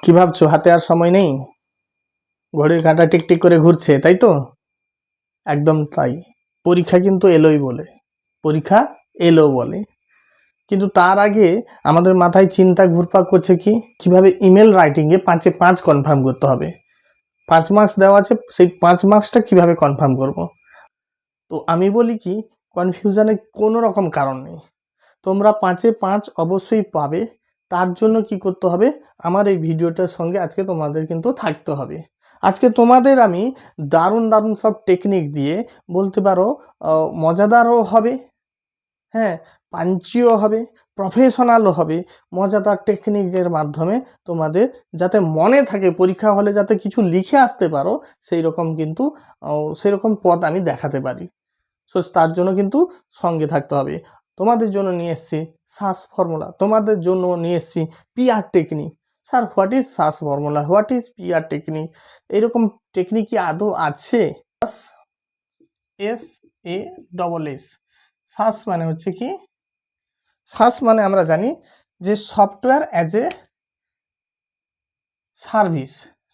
কি ভাবছো হাতে আর সময় নেই? ঘড়ির কাঁটা টিকটিক করে ঘুরছে, তাই তো? একদম তাই। পরীক্ষা কিন্তু এলোই বলে, পরীক্ষা এলো বলে, কিন্তু তার আগে আমাদের মাথায় চিন্তা ঘুরপাক করছে কিভাবে ইমেল রাইটিং এ 5-এ 5 কনফার্ম করতে হবে। 5 মার্কস দেওয়া আছে, সেই 5 মার্কসটা কিভাবে কনফার্ম করব। তো আমি বলি কি, কনফিউশনের কোনো রকম কারণ নেই। তোমরা 5-এ 5 অবশ্যই পাবে। তার জন্য কি করতে হবে, আমার এই ভিডিওটার সঙ্গে আজকে তোমাদের কিন্তু থাকতে হবে। আজকে তোমাদের আমি দারুণ দারুণ সব টেকনিক দিয়ে, বলতে পারো মজাদারও হবে, হ্যাঁ, পাঞ্চিও হবে, প্রফেশনালও হবে। মজাদার টেকনিকের মাধ্যমে তোমাদের যাতে মনে থাকে, পরীক্ষা হলে যাতে কিছু লিখে আসতে পারো, সেই রকম কিন্তু সেই রকম পথ আমি দেখাতে পারি। সো তার জন্য কিন্তু সঙ্গে থাকতে হবে। তোমাদের জন্য নিয়ে এসেছি সাস ফর্মুলা, তোমাদের জন্য নিয়ে এসেছি PR technique. Sir, what is SaaS formula, what is PR technique? এরকম টেকনিক কি আদৌ আছে? SAS সাস মানে হচ্ছে কি, সাস মানে আমরা জানি যে software as a service,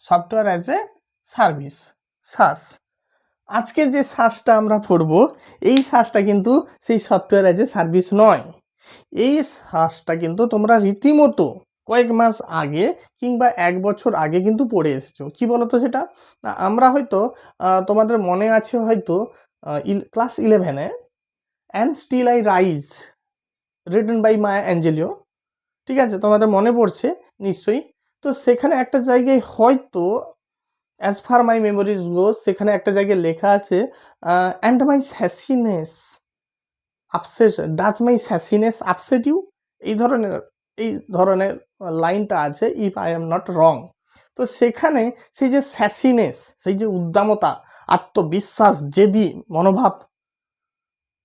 software as a service, SaaS. আজকে যে সাসটা আমরা পড়ব, এই সাসটা কিন্তু সেই সফটওয়্যার অ্যাজ এ সার্ভিস নয়। এই সাসটা কিন্তু তোমরা রীতিমতো কয়েক মাস আগে কিংবা 1 বছর আগে কিন্তু পড়ে এসেছো। কি বলতো সেটা? আমরা হয়তো তোমাদের মনে আছে হয়তো ক্লাস 11-এ and still I rise, written by Maya Angelou, ঠিক আছে, তোমাদের মনে পড়ছে নিশ্চয়ই। তো সেখানে একটা জায়গায় হয়তো, as far my memories goes, সেখানে একটা জায়গায় লেখা আছে and my sassiness upset, does my sassiness upset you, এই ধরনের এই ধরনের লাইনটা আছে, if I am not wrong. তো সেখানে সেই যে স্যাসিনেস, সেই যে উদ্দামতা, আত্মবিশ্বাস, জেদি মনোভাব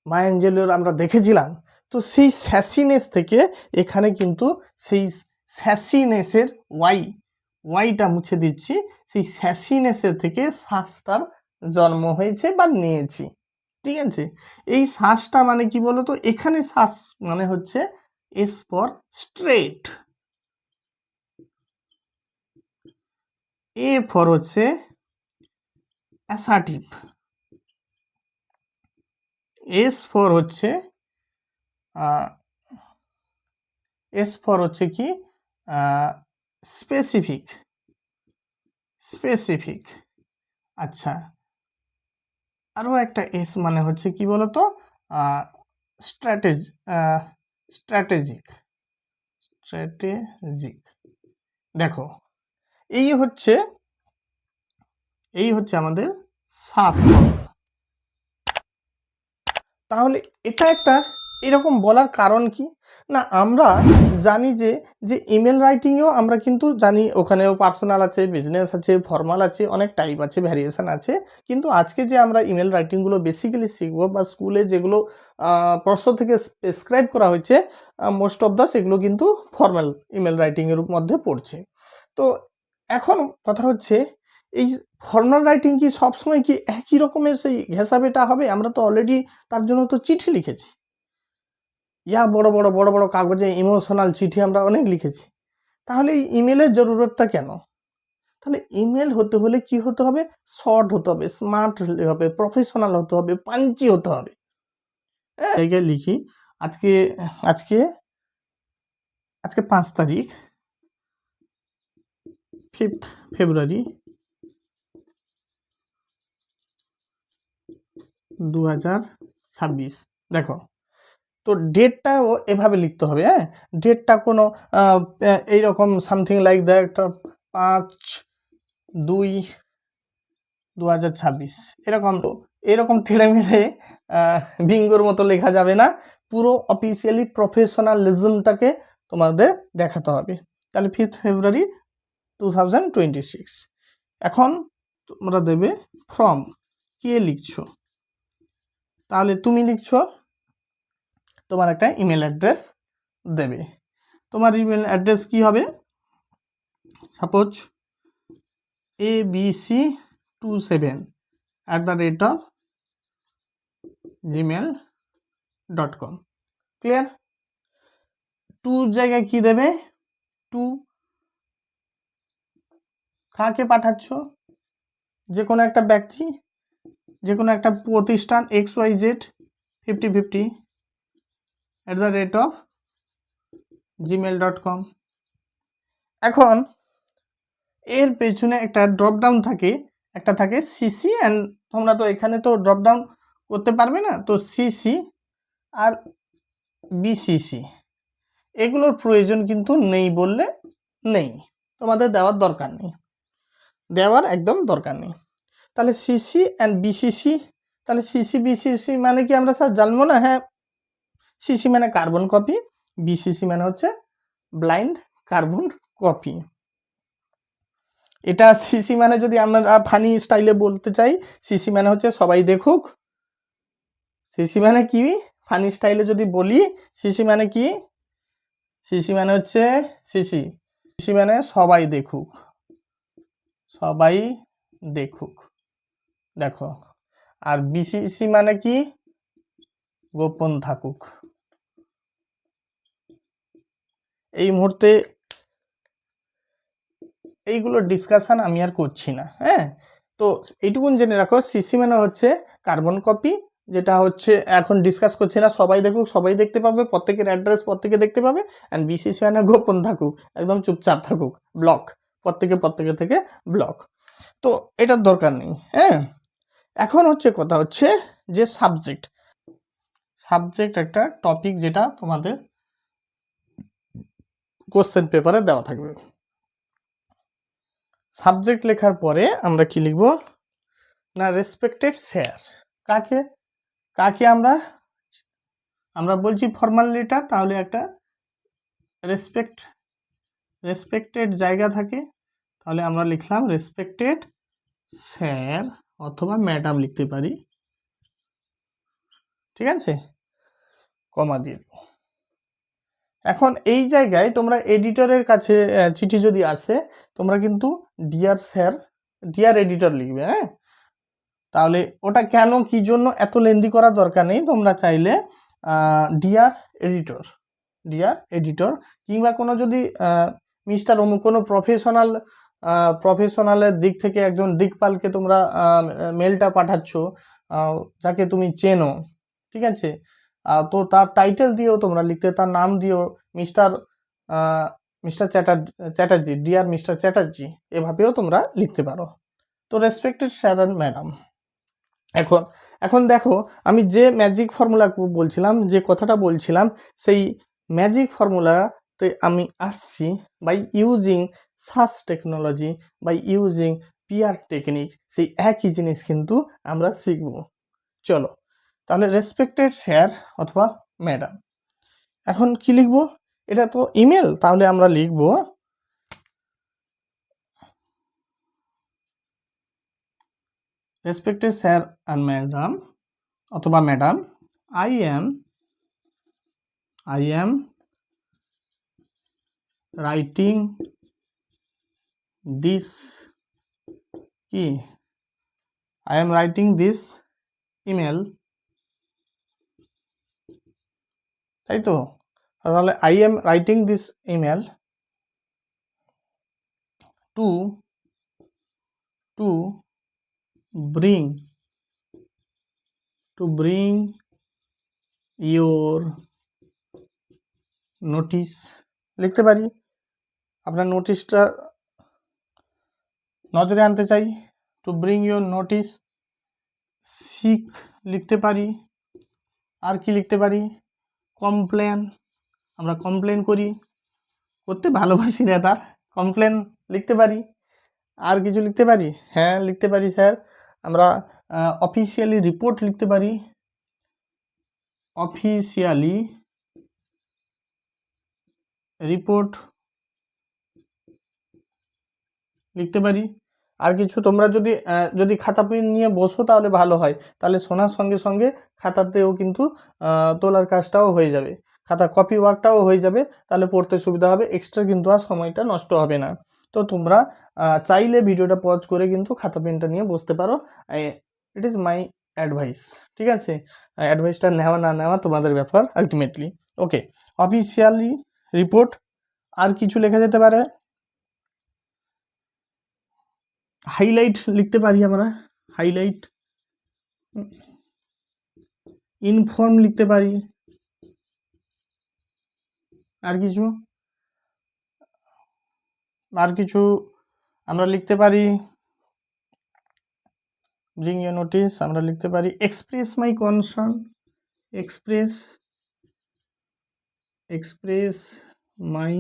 মায়া অ্যাঞ্জেলিওর আমরা দেখেছিলাম। তো সেই স্যাসিনেস থেকে এখানে কিন্তু সেই স্যাসিনেসের ওয়াইটা মুছে দিচ্ছি, সেই স্যাসিনেসের থেকে শ্বাসটার জন্ম হয়েছে বা নিয়েছি, ঠিক আছে। এই শ্বাসটা মানে কি বলতো, এখানে শ্বাস মানে হচ্ছে S for straight, A for হচ্ছে অ্যাসার্টিভ, এস ফর হচ্ছে কি স্পেসিফিক, স্পেসিফিক। আচ্ছা, আরও একটা এস মানে হচ্ছে কি বলতো, স্ট্র্যাটেজি, স্ট্র্যাটেজিক, স্ট্র্যাটেজিক। দেখো, এই হচ্ছে আমাদের শ্বাস ফর্মুলা। তাহলে এটা একটা এরকম বলার কারণ কি না, আমরা জানি যে ইমেল রাইটিংয়েও আমরা কিন্তু জানি ওখানেও পার্সোনাল আছে, বিজনেস আছে, ফর্মাল আছে, অনেক টাইপ আছে, ভ্যারিয়েশন আছে। কিন্তু আজকে যে আমরা ইমেল রাইটিংগুলো বেসিক্যালি শিখবো, বা স্কুলে যেগুলো প্রশ্ন থেকে প্রেসক্রাইব করা হয়েছে, মোস্ট অফ দ্য সেগুলো কিন্তু ফর্মাল ইমেল রাইটিংয়ের মধ্যে পড়ছে। তো এখন কথা হচ্ছে, এই ফর্মাল রাইটিং কি সবসময় কি একই রকমের সেই ঘেঁষাবেটা হবে? আমরা তো অলরেডি তার জন্য তো চিঠি লিখেছি, বড় বড় কাগজে ইমোশনাল চিঠি আমরা অনেক লিখেছি। তাহলে এই ইমেলের জরুরতটা কেন? তাহলে ইমেল হতে হলে কি হতে হবে? শর্ট হতে হবে, স্মার্ট হতে হবে, প্রফেশনাল হতে হবে, পাঞ্চি হতে হবে। জায়গায় লিখি, আজকে আজকে আজকে 5 তারিখ, 5th ফেব্রুয়ারি 2026। দেখো, তো ডেটটাও এভাবে লিখতে হবে, হ্যাঁ, ডেটটা কোনো এইরকম সামথিং লাইক দ্যাট, 5/2/2026 এরকম থেড়ে মেড়ে বিঙ্গোর মতো লেখা যাবে না। পুরো অফিসিয়ালি প্রফেশনালিজমটাকে তোমাদের দেখাতে হবে। তাহলে 5th ফেব্রুয়ারি 2026। এখন তোমরা দেবে ফ্রম, কে লিখছো? তাহলে তুমি লিখছো, তোমার একটা ইমেল অ্যাড্রেস দেবে। তোমার ইমেল অ্যাড্রেস কি হবে? Suppose abc27@gmail.com। ক্লিয়ার? টু জায়গায় কি দেবে? টু কাকে পাঠাচ্ছ? যে কোনো একটা ব্যক্তি, যে কোনো একটা প্রতিষ্ঠান XYZ 5050@gmail.com। এখন এর পেছনে একটা ড্রপ ডাউন থাকে, একটা থাকে সিসি, অ্যান্ড তোমরা তো এখানে তো ড্রপ ডাউন করতে পারবে না, তো সিসি আর বিসিসি এগুলোর প্রয়োজন কিন্তু নেই বললে নেই, তোমাদের দেওয়ার দরকার নেই, দেওয়ার একদম দরকার নেই। তাহলে সিসি অ্যান্ড বিসিসি, তাহলে সিসি বিসিসি মানে কি আমরা স্যার জানবো না? হ্যাঁ, সিসি মানে কার্বন কপি, বিসিসি মানে হচ্ছে ব্লাইন্ড কার্বন কপি। এটা সিসি মানে যদি আমরা ফানি স্টাইলে বলতে চাই, সিসি মানে হচ্ছে সবাই দেখুক। সিসি মানে কি ফানি স্টাইলে যদি বলি, সিসি মানে কি? সিসি মানে হচ্ছে সিসি সিসি মানে সবাই দেখুক, সবাই দেখুক, দেখো। আর বিসিসি মানে কি? গোপন থাকুক। এই মুহূর্তে এইগুলো ডিসকাশন আমি আর করছি না, হ্যাঁ। তো এইটুকুন জেনে রাখো, সিসি মানে হচ্ছে কার্বন কপি, যেটা হচ্ছে এখন ডিসকাস করছি না, সবাই দেখুক, সবাই দেখতে পাবে, প্রত্যেকের অ্যাড্রেস প্রত্যেকে দেখতে পাবে। অ্যান্ড বিসিসি মানে গোপন থাকুক, একদম চুপচাপ থাকুক, ব্লক, প্রত্যেকে থেকে ব্লক। তো এটার দরকার নেই, হ্যাঁ। এখন হচ্ছে কথা হচ্ছে যে সাবজেক্ট একটা টপিক যেটা তোমাদের কোশ্চেন পেপারে দেওয়া থাকবে। সাবজেক্ট লেখার পরে আমরা কি লিখব না, রেসপেক্টেড স্যার। কাকে কাকে আমরা বলছি ফর্মাল লেটার, তাহলে একটা রেসপেক্টেড জায়গা থাকে, তাহলে আমরা লিখলাম রেসপেক্টেড স্যার অথবা ম্যাডাম লিখতে পারি, ঠিক আছে, কমা দিয়ে। এখন এই জায়গায় তোমরা এডিটরের কাছে চিঠি যদি আসে, তোমরা কিন্তু ডিয়ার স্যার, ডিয়ার এডিটর লিখবে, হ্যাঁ। তাহলে ওটা কেন কি জন্য এত লেন্দি করার দরকার নেই, তোমরা চাইলে ডিয়ার এডিটর কিংবা কোনো যদি মিস্টার অমুক কোনো প্রফেশনালের দিক থেকে একজন দিকপালকে তোমরা মেলটা পাঠাচ্ছ, যাকে তুমি চেনো, ঠিক আছে, তো তার টাইটেল দিয়েও তোমরা লিখতে, তার নাম দিয়েও mister Chatterjee, dear mister Chatterjee, এভাবেও তোমরা লিখতে পারো। তো রেসপেক্টেড স্যার অ্যান্ড ম্যাডাম। এখন দেখো, আমি যে ম্যাজিক ফর্মুলা বলছিলাম, যে কথাটা বলছিলাম, সেই ম্যাজিক ফর্মুলাতে আমি আসছি by using search technology, by using PR technique, সেই একই জিনিস কিন্তু আমরা শিখব। চলো, তাহলে রেসপেক্টেড স্যার অথবা ম্যাডাম। এখন কি লিখবো? এটা তো ইমেল, তাহলে আমরা লিখবো রেসপেক্টেড স্যার অ্যান্ড ম্যাডাম অথবা madam, I am writing this email, তাই তো। তাহলে I am writing this email to bring your notice, লিখতে পারি, আপনার নোটিশটা নজরে আনতে চাই, to bring your notice. Seek লিখতে পারি, আর কি লিখতে পারি, কমপ্লেন, আমরা কমপ্লেন করতে ভালোবাসি না, তার কমপ্লেন লিখতে পারি। আর কিছু লিখতে পারি? হ্যাঁ লিখতে পারি স্যার, আমরা অফিসিয়ালি রিপোর্ট লিখতে পারি, অফিসিয়ালি রিপোর্ট লিখতে পারি। আর কিছু তোমরা যদি খাতা পেন নিয়ে বসো তাহলে ভালো হয়, তাহলে শোনার সঙ্গে সঙ্গে খাতাতেও কিন্তু তোলার কাজটাও হয়ে যাবে, খাতা কপি ওয়ার্কটাও হয়ে যাবে, তাহলে পড়তে সুবিধা হবে, এক্সট্রা কিন্তু আর সময়টা নষ্ট হবে না। তো তোমরা চাইলে ভিডিওটা পজ করে কিন্তু খাতা পেনটা নিয়ে বসতে পারো, ইট ইজ মাই অ্যাডভাইস, ঠিক আছে। অ্যাডভাইসটা নেওয়া না নেওয়া তোমাদের ব্যাপার আলটিমেটলি। ওকে, অফিসিয়ালি রিপোর্ট। আর কিছু লেখা যেতে পারে, হাইলাইট লিখতে পারি আমরা, হাইলাইট। ইনফর্ম লিখতে পারি। আর কিছু আমরা লিখতে পারি, ব্রিং এ নোটিস আমরা লিখতে পারি, express my concern, express my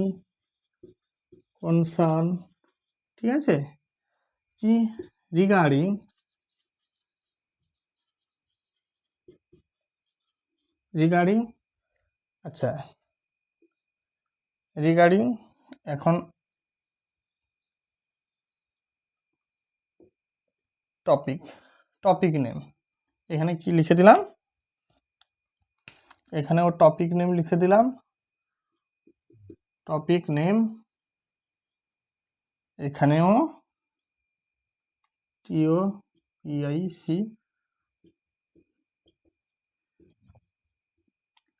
concern, ঠিক আছে, কি রিগার্ডিং আচ্ছা রিগার্ডিং, এখন টপিক নেম, এখানে কি লিখে দিলাম, এখানেও টপিক নেম লিখে দিলাম, টপিক নেম, এখানেও TOPIC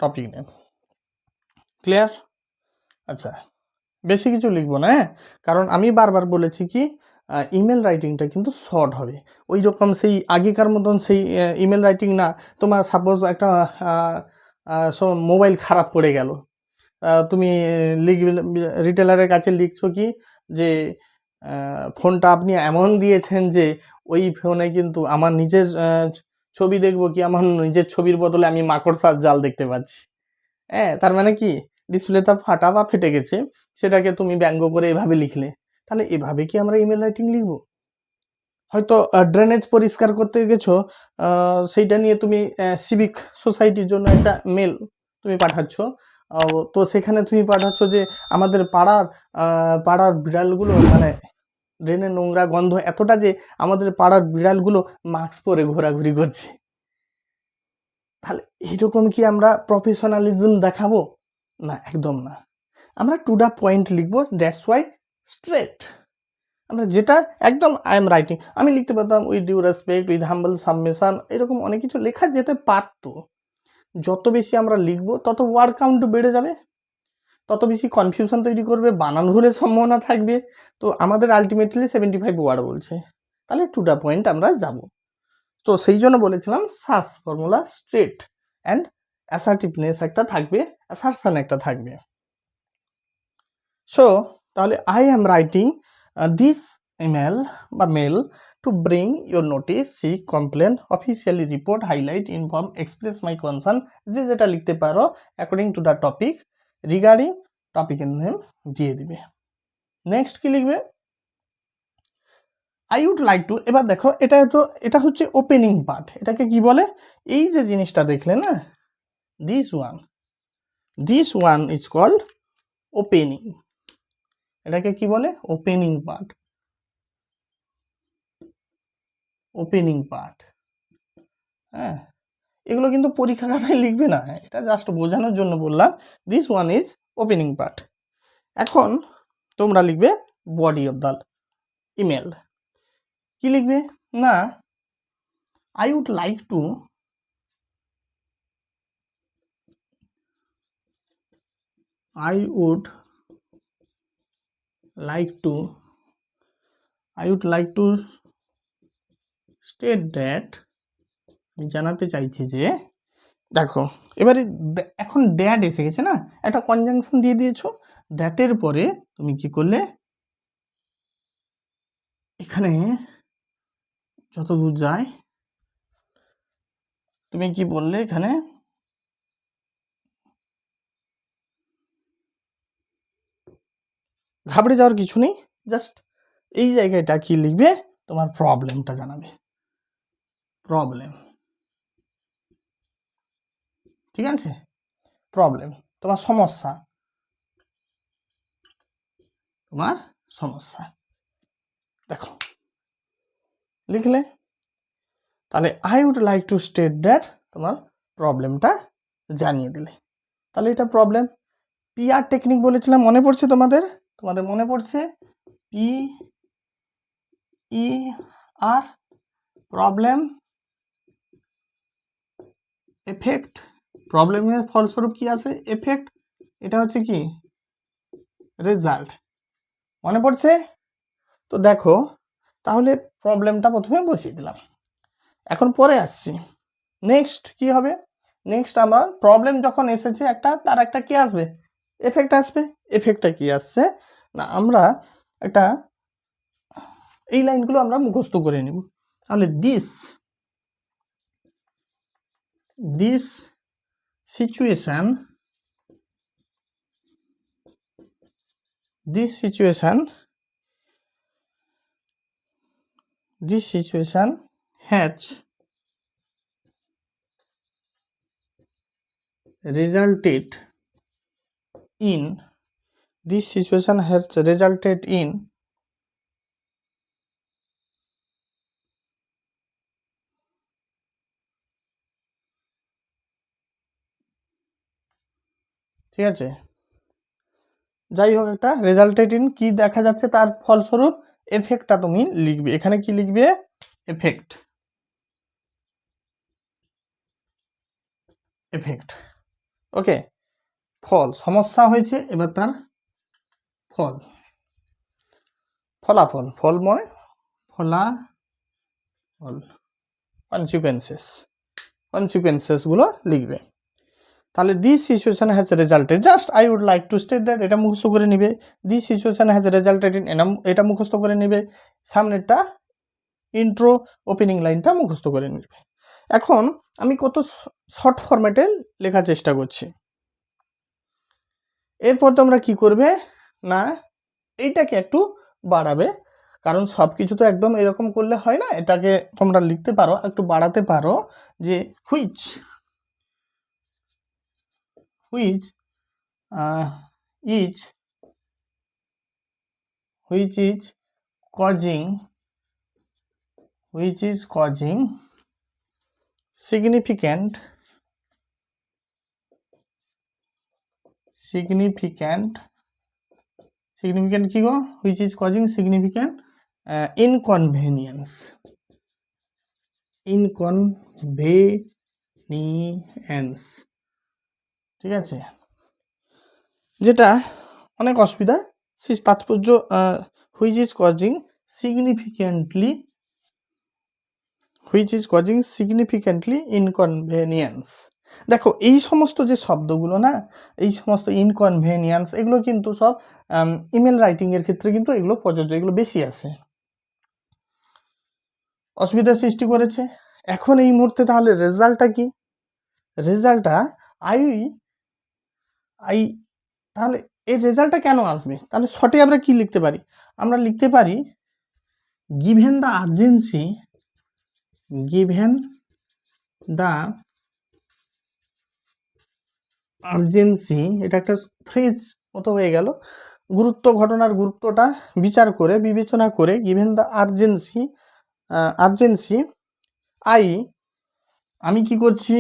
টপিক নেম, ক্লিয়ার। আচ্ছা বেশি কিছু লিখবো না, হ্যাঁ, কারণ আমি বারবার বলেছি কি ইমেল রাইটিংটা কিন্তু শর্ট হবে, ওই রকম সেই আগেকার মতন সেই ইমেল রাইটিং না। তোমার সাপোজ একটা মোবাইল খারাপ পড়ে গেল, তুমি লিখবে, রিটেলারের কাছে লিখছো কি যে ফোনটা আপনি এমন দিয়েছেন যে ওই ফোনে কিন্তু আমার নিজের ছবি দেখবো কি আমার নিজের ছবির বদলে আমি মাকড়সার জাল দেখতে পাচ্ছি। হ্যাঁ, তার মানে কি ডিসপ্লেটা ফাটা বা ফেটে গেছে, সেটাকে তুমি ব্যঙ্গ করে এভাবে লিখলে, তাহলে এভাবে কি আমরা ইমেল রাইটিং লিখবো? হয়তো ড্রেনেজ পরিষ্কার করতে গেছো, সেইটা নিয়ে তুমি সিভিক সোসাইটির জন্য একটা মেল তুমি পাঠাচ্ছ, তো সেখানে তুমি পাঠাচ্ছ যে আমাদের পাড়ার বিড়ালগুলো মানে ড্রেনের নোংরা গন্ধ এতটা যে আমাদের পাড়ার বিড়ালগুলো মাস্ক পরে ঘোরাঘুরি করছে। তাহলে এইরকম কি আমরা প্রফেশনালিজম দেখাবো? না, একদম না। আমরা টু দ্য পয়েন্ট লিখবো, দ্যাটস ওয়াই স্ট্রেট। আমরা যেটা একদম আই এম রাইটিং, আমি লিখতে পারতাম with due respect, with humble submission, এরকম অনেক কিছু লেখা যেতে পারতো। যত বেশি আমরা লিখবো তত ওয়ার্ড কাউন্ট বেড়ে যাবে, তত বেশি কনফিউশন তৈরি করবে, বানান ভুলের সম্ভাবনা থাকবে। তো আমাদের আলটিমেটলি 75 ওয়ার্ড বলছে, তাহলে টু দ্য পয়েন্ট আমরা যাব। তো সেই জন্য বলেছিলাম search formula straight and assertiveness একটা থাকবে, অ্যাসারশন একটা থাকবে। সো তাহলে I am writing this email বা mail to bring your notice, seek, complain, officially report, highlight, inform, express my concern, যে যেটা লিখতে পারো according to the topic, regarding টপিকের নেম দিয়ে দিবে। নেক্সট কি লিখবে? আই উড লাইক টু, এবার দেখো এটা হচ্ছে ওপেনিং পার্ট। এটাকে কি বলে? এই যে জিনিসটা দেখলে না, this one is called opening. এটাকে কি বলে? Opening part. হ্যাঁ, এগুলো কিন্তু পরীক্ষা খাতায় লিখবে না, এটা জাস্ট বোঝানোর জন্য বললাম। This one is opening part. এখন তোমরা লিখবে বডি অফ দ্য ইমেল। কি লিখবে? না, I would like to state that, আমি জানাতে চাইছি যে, দেখো এবারে এখন ড্যাট এসে গেছে না, একটা কনজাংশন দিয়ে দিয়েছো, ড্যাটের পরে তুমি কি করলে, এখানে যতদূর যায় তুমি কি বললে, এখানে ঘাবড়ে যাওয়ার কিছু নেই, জাস্ট এই জায়গাটা কি লিখবে, তোমার প্রবলেমটা জানাবে, প্রবলেম, ঠিক আছে, প্রবলেম, তোমার সমস্যা, দেখো লিখলে, তাহলে I would like to state that, তোমার প্রবলেমটা জানিয়ে দিলে, তাহলে এটা প্রবলেম। PR টেকনিক বলেছিলাম, মনে পড়ছে তোমাদের মনে পড়ছে? PER, প্রবলেম এফেক্ট, প্রবলেমের ফলস্বরূপ কি আছে? এফেক্ট, এটা হচ্ছে কি রেজাল্ট, মনে পড়ছে? তো দেখো তাহলে প্রবলেমটা প্রথমে বসিয়ে দিলাম। এখন পরে আসছি নেক্সট কি হবে। নেক্সট আমরা প্রবলেম যখন এসেছে একটা, তার একটা কি আসবে, এফেক্ট আসবে। এফেক্টটা কি আসছে না, আমরা একটা এই লাইনগুলো আমরা মুখস্থ করে নেব। তাহলে this situation has resulted in ঠিক আছে, যাই হোক একটা রেজাল্টেড ইন কি দেখা যাচ্ছে, তার ফলস্বরূপ এফেক্টটা তুমি লিখবে। এখানে কি লিখবে, এফেক্ট। ওকে, ফল, সমস্যা হয়েছে, এবার তার ফল, ফলাফল, ফলময় ফলাফল, কনসিকুয়েন্সেস গুলো লিখবে। তাহলে this situation has resulted, just I would like to state that, এটা মুখস্থ করে নিবে। This situation has resulted in, এটা মুখস্থ করে নিবে। সামনেরটা ইন্ট্রো ওপেনিং লাইনটা মুখস্থ করে নিবে। এখন আমি কত শর্ট ফরম্যাটে লেখার চেষ্টা করছি। এরপর তোমরা কি করবে না, এইটাকে একটু বাড়াবে, কারণ সব কিছু তো একদম এরকম করলে হয় না। এটাকে তোমরা লিখতে পারো, একটু বাড়াতে পারো, যে হুইচ is causing significant কি গো, which is causing significant inconvenience, ঠিক আছে, যেটা অনেক অসুবিধা, সেই তাৎপর্য which is causing significantly inconvenience। দেখো এই সমস্ত যে শব্দগুলো না, এই সমস্ত ইনকনভেনিয়েন্স, এগুলো কিন্তু সব ইমেল রাইটিং এর ক্ষেত্রে কিন্তু এগুলো প্রযোজ্য, এগুলো বেশি আসে, অসুবিধার সৃষ্টি করেছে। এখন এই মুহূর্তে তাহলে রেজাল্টটা কি, রেজাল্টটা আই তাহলে এই রেজাল্টটা কেন আসবে, তাহলে শর্টে আমরা কি লিখতে পারি, আমরা লিখতে পারি given the urgency, এটা একটা ফ্রেজ মতো হয়ে গেল, গুরুত্ব, ঘটনার গুরুত্বটা বিচার করে, বিবেচনা করে, given the urgency আমি কি করছি,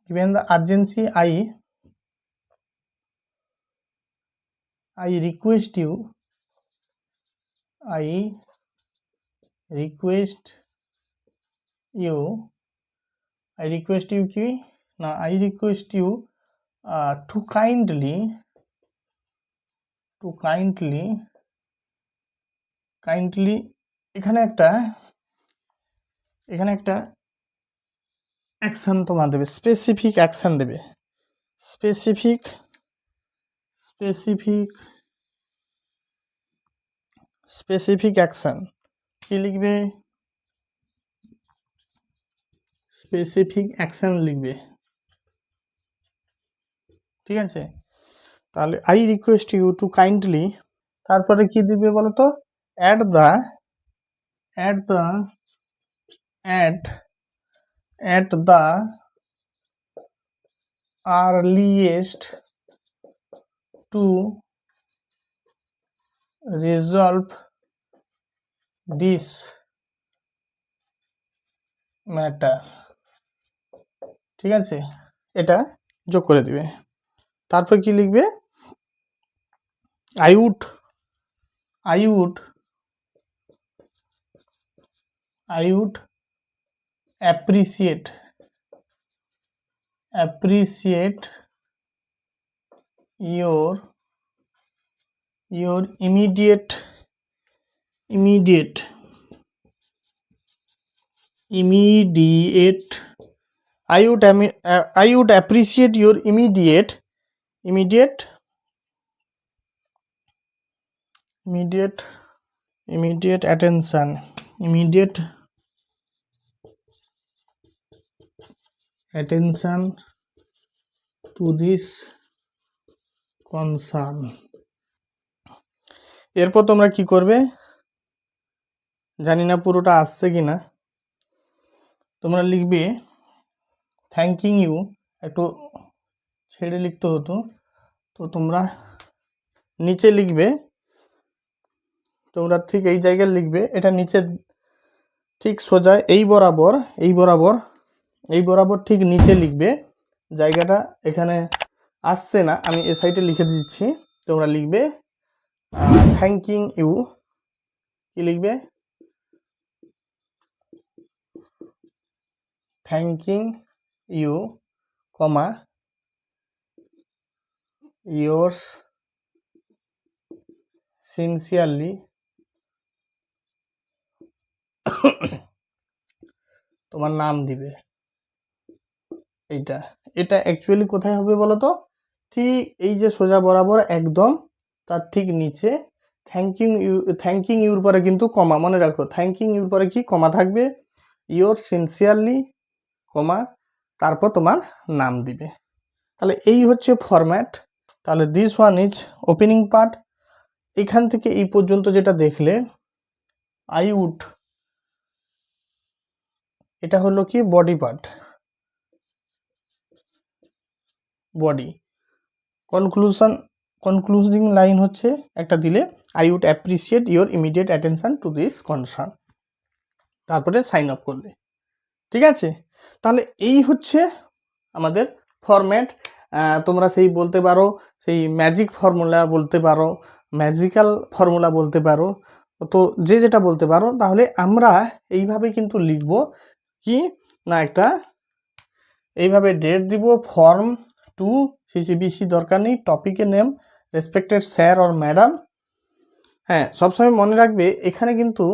given the urgency I request you কি না, I request you to kindly এখানে একটা অ্যাকশন তোমার দেবে, স্পেসিফিক অ্যাকশন দেবে, স্পেসিফিক অ্যাকশন কি লিখবে, স্পেসিফিক অ্যাকশন লিখবে, ঠিক আছে। তাহলে I request you to kindly, তারপরে কি দিবে বলো তো, at the earliest to resolve this matter, ঠিক আছে, এটা যোগ করে দিবে। তারপর কি লিখবে, I would appreciate your your immediate I would appreciate your immediate attention to this concern. এরপর তোমরা কি করবে জানি না পুরোটা আসছে কিনা, তোমরা লিখবে থ্যাঙ্কিং ইউ, একটু ছেড়ে লিখতে হতো, তো তোমরা নিচে লিখবে, তোমরা ঠিক এই জায়গায় লিখবে, এটা নিচে ঠিক সোজা এই বরাবর ঠিক নিচে লিখবে, জায়গাটা এখানে আসছে না, আমি এই সাইডে লিখে দিচ্ছি, তোমরা লিখবে থ্যাঙ্কিং ইউ, কি লিখবে thanking you, comma yours sincerely তোমার নাম দিবে। এটা অ্যাকচুয়ালি কোথায় হবে বলো তো, ঠিক এই যে সোজা বরাবর একদম তার ঠিক নিচে থ্যাঙ্কিং ইউর পরে কিন্তু কমা, মনে রাখো থ্যাঙ্কিং ইউর পরে কি কমা থাকবে, ইয়োর সিনসিয়ারলি কমা, তারপর তোমার নাম দিবে। তাহলে এই হচ্ছে ফরম্যাট। তাহলে this one is opening part, এখান থেকে এই পর্যন্ত যেটা দেখলে আই উড, এটা হলো কি body part, body. Concluding line হচ্ছে একটা দিলে I would appreciate your immediate attention to this concern, তারপরে সাইন অফ করবে। ঠিক আছে, তাহলে এই হচ্ছে আমাদের ফরম্যাট। তোমরা সেই বলতে পারো সেই ম্যাজিক ফর্মুলা বলতে পারো, ম্যাজিক্যাল ফর্মুলা বলতে পারো, তো যে যেটা বলতে পারো। তাহলে আমরা এইভাবে কিন্তু লিখব কি না, একটা এইভাবে ডেট দিব, ফর্ম টু সিসিবিসি দরকার নেই, টপিকের name respected sir or madam. হ্যাঁ, সবসময় মনে রাখবে এখানে কিন্তু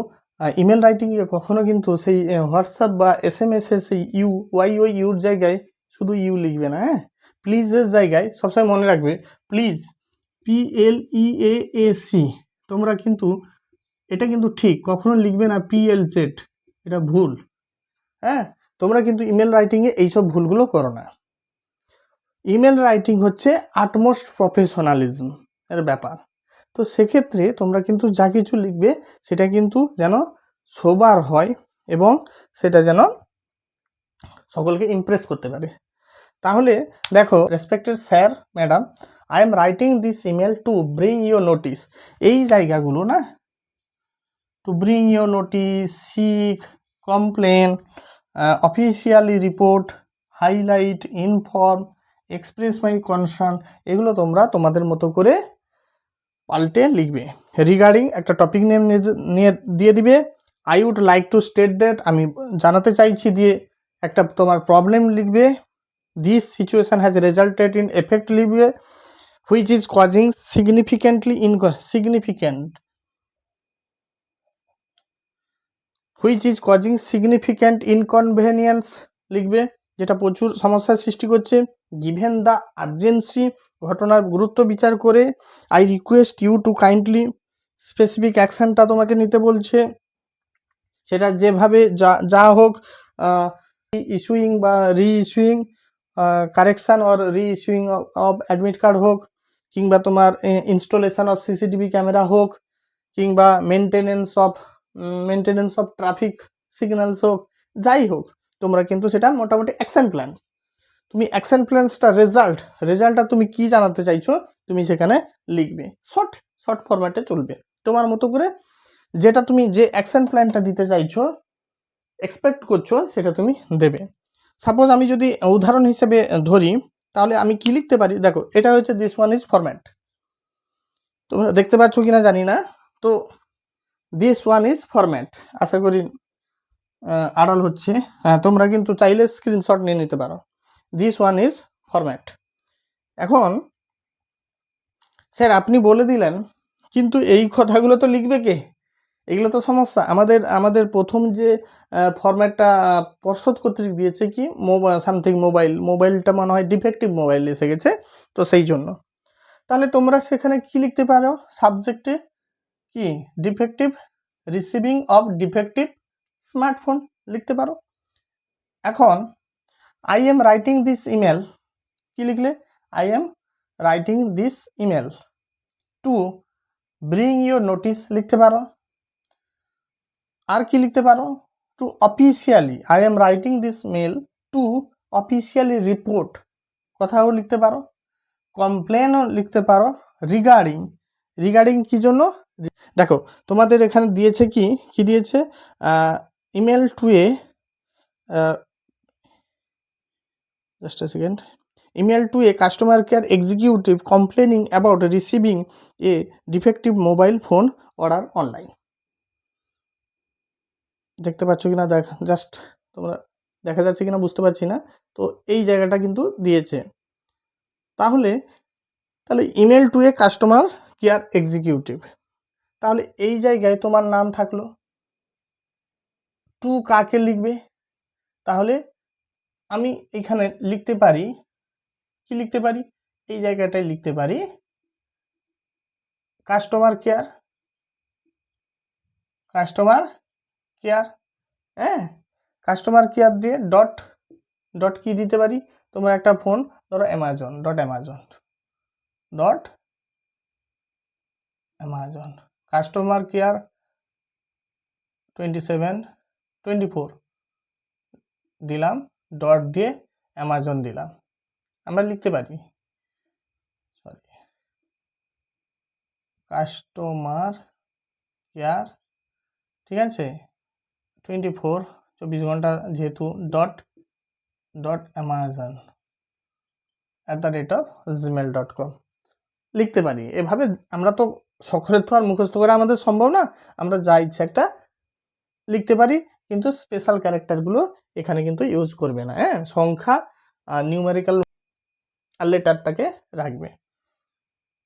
ইমেল রাইটিংয়ে কখনো কিন্তু সেই হোয়াটসঅ্যাপ বা SMS এ সেই ইউর জায়গায় শুধু ইউ লিখবে না। হ্যাঁ, প্লিজের জায়গায় সবসময় মনে রাখবে প্লিজ, PLEAAC, তোমরা কিন্তু এটা কিন্তু ঠিক কখনো লিখবে না PLZ, এটা ভুল। হ্যাঁ, তোমরা কিন্তু ইমেল রাইটিংয়ে এইসব ভুলগুলো করো না। ইমেল রাইটিং হচ্ছে আটমোস্ট প্রফেশনালিজম এর ব্যাপার। তো সেক্ষেত্রে তোমরা কিন্তু যা কিছু লিখবে সেটা কিন্তু যেন সোবার হয় এবং সেটা যেন সকলকে ইমপ্রেস করতে পারে। তাহলে দেখো, respected sir madam, I am writing this email to bring your notice, এই জায়গাগুলো না, to bring your notice, seek, complain, officially report, highlight, inform, express my concern, এগুলো তোমরা তোমাদের মতো করে পাল্টে লিখবে। রিগার্ডিং একটা টপিক নেম নিয়ে দিয়ে দিবে, I would like to state that, আমি জানাতে চাইছি দিয়ে একটা তোমার প্রবলেম লিখবে, this situation has resulted in effect লিখবে, which is causing significant inconvenience লিখবে, যেটা প্রচুর সমস্যার সৃষ্টি করছে। গিভেন দ্য আর্জেন্সি, ঘটনার গুরুত্ব বিচার করে, I request you to kindly, specific অ্যাকশনটা তোমাকে নিতে বলছে, সেটা যেভাবে যা হোক, ইস্যুইং বা reissuing, correction or reissuing of admit card হোক, কিংবা তোমার ইনস্টলেশন অফ CCTV ক্যামেরা হোক, কিংবা মেনটেনেন্স অফ ট্রাফিক সিগন্যালস হোক, যাই হোক, তোমরা কিন্তু সেটা মোটামুটি অ্যাকশন প্ল্যান, তুমি অ্যাকশন প্ল্যানসটা রেজাল্টটা তুমি কি জানাতে চাইছো তুমি সেখানে লিখবে, শর্ট ফরম্যাটে চলবে তোমার মতো করে, যেটা তুমি যে অ্যাকশন প্ল্যানটা দিতে চাইছো এক্সপেক্ট করছো সেটা তুমি দেবে। সাপোজ আমি যদি উদাহরণ হিসেবে ধরি, তাহলে আমি কি লিখতে পারি, দেখো এটা হচ্ছে দিস ওয়ান ইজ ফরম্যাট, তোমরা দেখতে পাচ্ছ কিনা জানি না, তো দিস ওয়ান ইজ ফরম্যাট, আশা করি আড়াল হচ্ছে, হ্যাঁ তোমরা কিন্তু চাইলে স্ক্রিনশট নিয়ে নিতে পারো, দিস ওয়ান ইজ ফরম্যাট। এখন স্যার আপনি বলে দিলেন কিন্তু এই কথাগুলো তো লিখবে কে? এগুলো তো সমস্যা। আমাদের প্রথম যে ফরম্যাটটা পর্ষদ কর্তৃক দিয়েছে কি সামথিং মোবাইলটা মনে হয় ডিফেক্টিভ মোবাইল এসে গেছে, তো সেই জন্য। তাহলে তোমরা সেখানে কি লিখতে পারো? সাবজেক্টে কি defective receiving of defective smartphone লিখতে পারো। এখন I am writing this email, কি লিখলে? I am writing this email to bring your notice লিখতে পারো। আর কি লিখতে পারো? To officially, I am writing this mail to officially report, কথাও লিখতে পারো। কমপ্লেনও লিখতে পারো। রিগার্ডিং, রিগার্ডিং কি জন্য? দেখো তোমাদের এখানে দিয়েছে কি কি দিয়েছে? Email two A, just a second, email to A customer care executive complaining about receiving a defective mobile phone order online. দেখতে পাচ্ছ কিনা দেখ, জাস্ট তোমরা দেখা যাচ্ছে কিনা বুঝতে পারছি না। তো এই জায়গাটা কিন্তু দিয়েছে। তাহলে email to A customer care executive, তাহলে এই জায়গায় তোমার নাম থাকলো। টু কাকে লিখবে? তাহলে আমি এখানে লিখতে পারি, কি লিখতে পারি? এই জায়গাটায় লিখতে পারি কাস্টমার কেয়ার, কাস্টমার কেয়ার, হ্যাঁ, কাস্টমার কেয়ার দিয়ে ডট ডট কি দিতে পারি? তোমার একটা ফোন ধরো Amazon, dot Amazon, dot Amazon, customer care 2724 দিলাম, ডট দিয়ে অ্যামাজন দিলাম। আমরা লিখতে পারি, সরি, কাস্টমার কেয়ার, ঠিক আছে, 24 ঘন্টা যেহেতু, ডট ডট অ্যামাজন @gmail.com লিখতে পারি। এভাবে আমরা তো সকলের তো আর মুখস্থ করে আমাদের সম্ভব না, আমরা যা ইচ্ছা একটা লিখতে পারি, কিন্তু স্পেশাল ক্যারেক্টারগুলো এখানে কিন্তু ইউজ করবে না, হ্যাঁ, সংখ্যা আর নিউমেরিক্যাল আর লেটারটাকে রাখবে।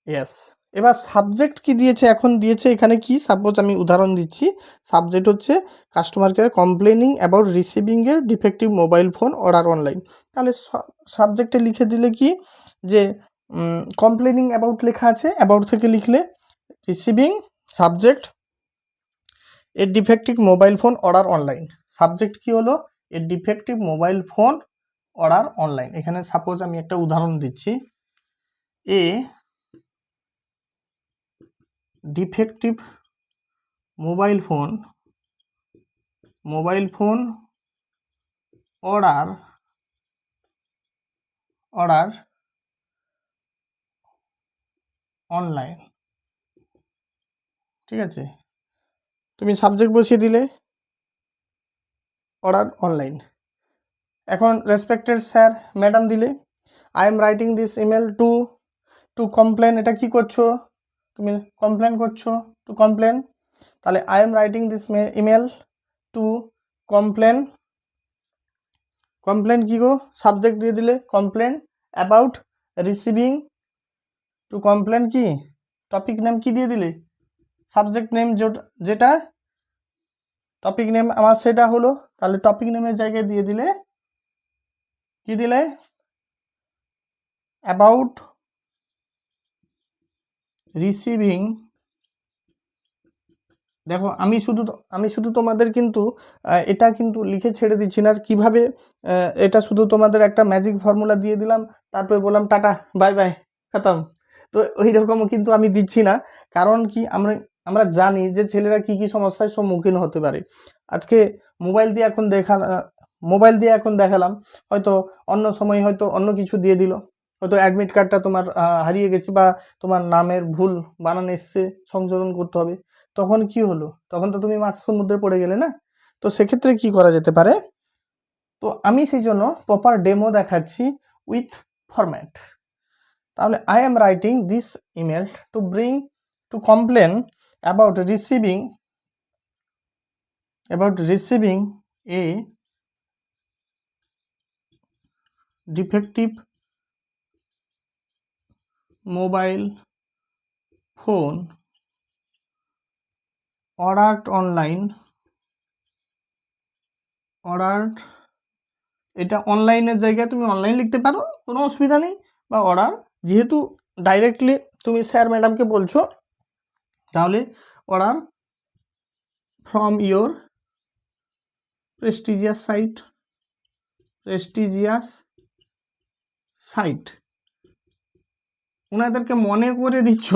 ইয়েস। এবার সাবজেক্ট কি দিয়েছে? এখন দিয়েছে এখানে কি, সাপোজ আমি উদাহরণ দিচ্ছি, সাবজেক্ট হচ্ছে customer care complaining about receiving এর defective mobile phone order online. তাহলে সাবজেক্টে লিখে দিলে কি যে কমপ্লেনিং অ্যাবাউট লেখা আছে, অ্যাবাউট থেকে লিখলে receiving subject a defective mobile phone order online. Subject কি হলো? A defective mobile phone order online. এখানে সাপোজ আমি একটা উদাহরণ দিচ্ছি, a defective mobile phone order online, ঠিক আছে, তুমি সাবজেক্ট বসিয়ে দিলে অর্ডার অনলাইন। এখন রেসপেক্টেড স্যার ম্যাডাম দিলে I am writing this email to complain, এটা কি করছো? তুমি কমপ্লেন করছো, টু কমপ্লেন। তাহলে I am writing this email to complain, complain কি গো? সাবজেক্ট দিয়ে দিলে complain about receiving, to complain কি টপিক নেম কি দিয়ে দিলে? সাবজেক্ট নেম যেটা টপিক নেম আমার সেটা হলো, তাহলে টপিক নেমের জায়গায় দিয়ে দিলে কি দিলে? About receiving. দেখো আমি শুধু তোমাদের কিন্তু এটা কিন্তু লিখে ছেড়ে দিচ্ছি না, কিভাবে এটা শুধু তোমাদের একটা ম্যাজিক ফর্মুলা দিয়ে দিলাম, তারপরে বললাম টাটা বাই বাই খতম। তো ওই রকমও কিন্তু আমি দিচ্ছি না, কারণ কি আমরা জানি যে ছেলেরা কি কি সমস্যার সম্মুখীন হতে পারে। আজকে মোবাইল দিয়ে এখন দেখালাম, হয়তো অন্য সময় হয়তো অন্য কিছু দিয়ে দিল, হয়তো অ্যাডমিট কার্ডটা তোমার হারিয়ে গেছে, বা তোমার নামের ভুল বানান এসছে, সংশোধন করতে হবে, তখন কি হলো? তখন তো তুমি মাছ সমুদ্রে পড়ে গেলে না। তো সেক্ষেত্রে কি করা যেতে পারে? তো আমি সেই জন্য প্রপার ডেমো দেখাচ্ছি উইথ ফরম্যাট। তাহলে I am writing this email to complain about receiving a defective mobile phone ordered online, ordered, এটা অনলাইনের জায়গায় তুমি অনলাইন লিখতে পারো, কোনো অসুবিধা নেই। বা অর্ডার, যেহেতু ডাইরেক্টলি তুমি স্যার ম্যাডামকে বলছো, তাহলে order from your prestigious site, prestigious site. ওনাদেরকে মনে করে দিচ্ছ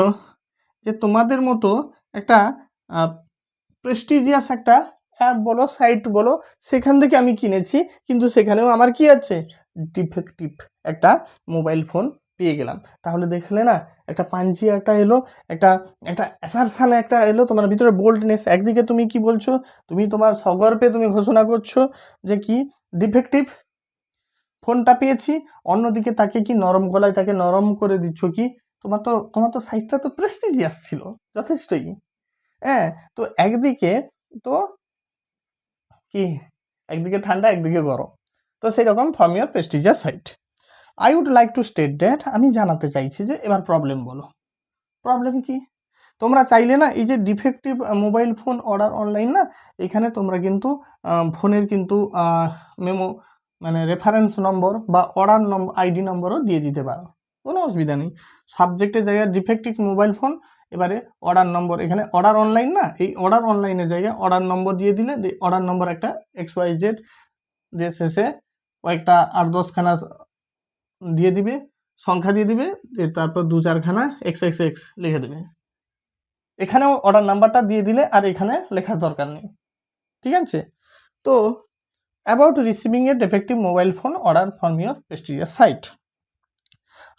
যে তোমাদের মতো একটা প্রেস্টিজিয়াস একটা অ্যাপ বলো, সাইট বলো, সেখান থেকে আমি কিনেছি, কিন্তু সেখানেও আমার কি আছে, ডিফেক্টিভ একটা মোবাইল ফোন পেয়ে গেলাম। তাহলে দেখলে না, একটা পাঞ্চি একটা এলো, একটা একটা অ্যাসারশন একটা এলো, তোমার ভিতরে বোল্ডনেস। একদিকে তুমি কি বলছো, তুমি তোমার সগর্বে তুমি ঘোষণা করছো যে কি ডিফেক্টিভ ফোনটা পেয়েছি, অন্যদিকে তাকে কি নরম গলায় তাকে নরম করে দিচ্ছ কি, তোমার তো সাইটটা তো প্রেস্টিজিয়াস ছিল যথেষ্টই। হ্যাঁ, তো একদিকে তো কি, একদিকে ঠান্ডা একদিকে গরম, তো সেই রকম from your prestigious site. I would like to state that, আমি জানাতে চাইছি যে, এবার প্রবলেম বলো, প্রবলেম কি? তোমরা চাইলে না এই যে defective mobile phone order online না, এখানে তোমরা কিন্তু ফোনের কিন্তু মেমো মানে রেফারেন্স নম্বর বা অর্ডার নম্বর আইডি নম্বরও দিয়ে দিতে পারো, কোনো অসুবিধা নেই। সাবজেক্টের জায়গায় ডিফেক্টিভ মোবাইল ফোন, এবারে অর্ডার নম্বর, এখানে অর্ডার অনলাইন না, এই অর্ডার অনলাইনের জায়গায় অর্ডার নম্বর দিয়ে দিলে, অর্ডার নম্বর একটা XYZ যে শেষে কয়েকটা 8-10খানা দিয়ে দিবে, সংখ্যা দিয়ে দিবে, তারপর 2-4খানা XXX লিখে দেবে। এখানেও অর্ডার নাম্বারটা দিয়ে দিলে আর এখানে লেখার দরকার নেই, ঠিক আছে? তো about receiving a defective mobile phone order from your prestigious site,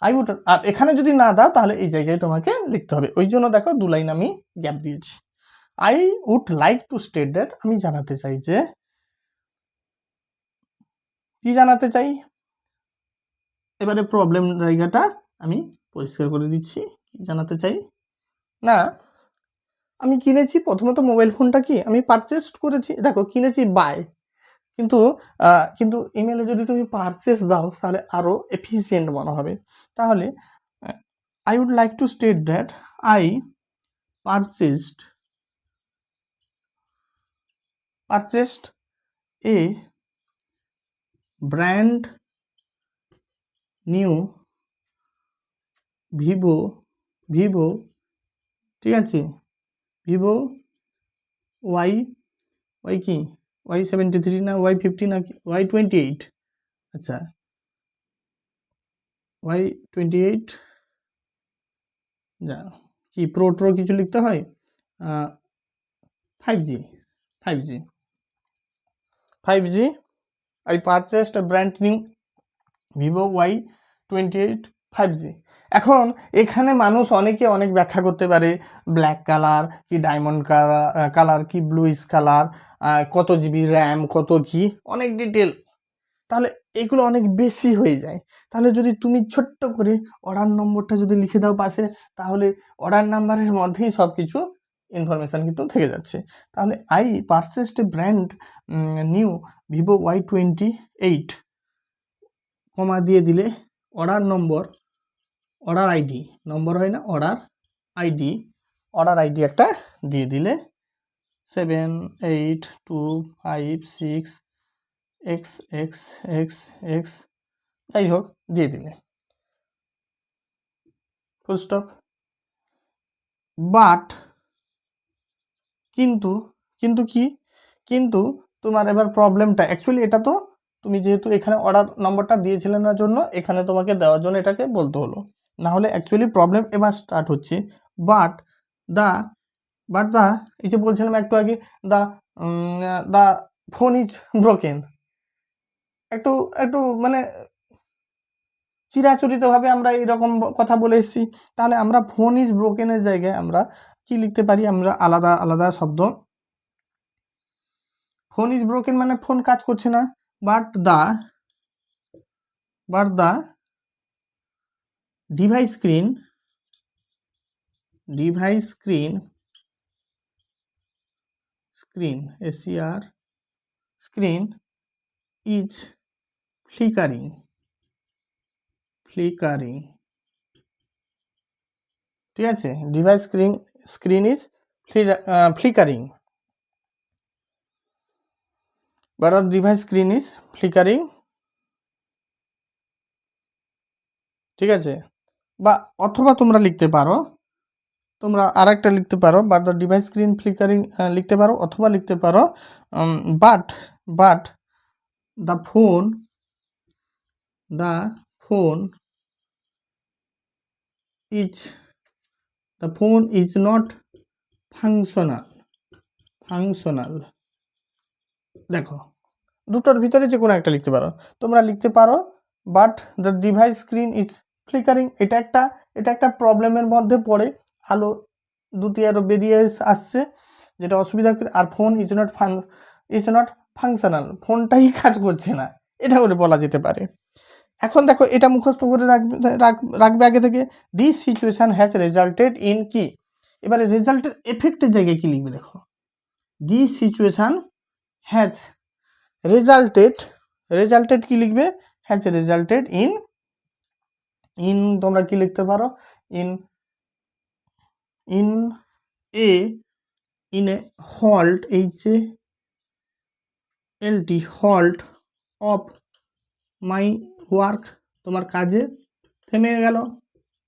I would, আর এখানে যদি না দাও তাহলে এই জায়গায় তোমাকে লিখতে হবে, ওই জন্য দেখো 2 লাইন আমি গ্যাপ দিয়েছি। I would like to state that, আমি জানাতে চাই যে, কি জানাতে চাই, এবারে প্রবলেম জায়গাটা আমি পরিষ্কার করে দিচ্ছি। কি জানাতে চাই না, আমি কিনেছি, প্রথমত মোবাইল ফোনটা কি আমি পারচেস করেছি, দেখো কিনেছি বাই, কিন্তু কিন্তু ইমেলে যদি তুমি পারচেস দাও তাহলে আরো এফিসিয়েন্ট মনে হবে। তাহলে I would like to state that I purchased a brand new Vivo, ঠিক আছে, ভিভো ওয়াই কি Y73 না Y50 না Y28, আচ্ছা Y28, যা কি প্রো কিছু লিখতে হয়, 5G 5G I purchased a brand new Vivo Y28 5G। এখন এখানে মানুষ অনেকে অনেক ব্যাখ্যা করতে পারে, ব্ল্যাক কালার কি ডায়মন্ড কালার কি ব্লুইস কালার, কত জিবি র্যাম, কত কি, অনেক ডিটেল, তাহলে এগুলো অনেক বেশি হয়ে যায়। তাহলে যদি তুমি ছোট্ট করে অর্ডার নম্বরটা যদি লিখে দাও পাশে, তাহলে অর্ডার নাম্বারের মধ্যেই সব কিছু ইনফরমেশান কিন্তু থেকে যাচ্ছে। তাহলে I purchased a brand new Vivo Y28, কমা দিয়ে দিলে অর্ডার নম্বর, অর্ডার আইডি, নম্বর হয় না, অর্ডার আইডি একটা দিয়ে দিলে 78256XXX, যাই হোক দিয়ে দিলে, ফুল স্টপ। বাট কিন্তু কি, কিন্তু তোমার এবার প্রবলেমটা অ্যাকচুয়ালি এটা তো তুমি যেহেতু এখানে অর্ডার নম্বরটা দিয়েছিলে না জন্য এখানে তোমাকে দেওয়ার জন্য এটাকে বলতে হলো, না হলে অ্যাকচুয়ালি প্রবলেম এবার স্টার্ট হচ্ছে। বাট দা এই যে বলছিলাম একটু আগে, দা ফোন ইজ ব্রোকেন, একটু মানে চিরাচরিতভাবে আমরা এরকম কথা বলে এসেছি। তাহলে আমরা ফোন ইজ ব্রোকেনের জায়গায় আমরা কি লিখতে পারি, আমরা আলাদা আলাদা শব্দ। ফোন ইজ ব্রোকেন মানে ফোন কাজ করছে না, but the device screen SCR screen is flickering, ঠিক আছে, device screen is flickering, but the device screen is flickering, ঠিক আছে? বা অথবা তোমরা লিখতে পারো, তোমরা আরেকটা লিখতে পারো, but the device screen flickering লিখতে পারো, অথবা লিখতে পারো but the phone is not functional. দেখো দুটোর ভিতরে যে কোনো একটা লিখতে পারো। তোমরা লিখতে পারো but the device screen is flickering, এটা একটা প্রবলেমের মধ্যে পড়ে, আলো দুটি আরো বেরিয়ে আসছে যেটা অসুবিধা, আর ফোন ইজ নট ফাংশনাল, ফোনটাই কাজ করছে না, এটা করে বলা যেতে পারে। এখন দেখো এটা মুখস্থ করে রাখবে আগে থেকে। This situation has resulted in কি, এবারে রেজাল্টের এফেক্টের জায়গায় কি লিখবে দেখো, দিস সিচুয়েশন হ্যাজ রেজাল্টেড কি লিখবে, হ্যাজ রেজাল্টেড ইন তোমরা কি লিখতে পারো, in a halt, halt of my work, তোমার কাজে থেমে গেল,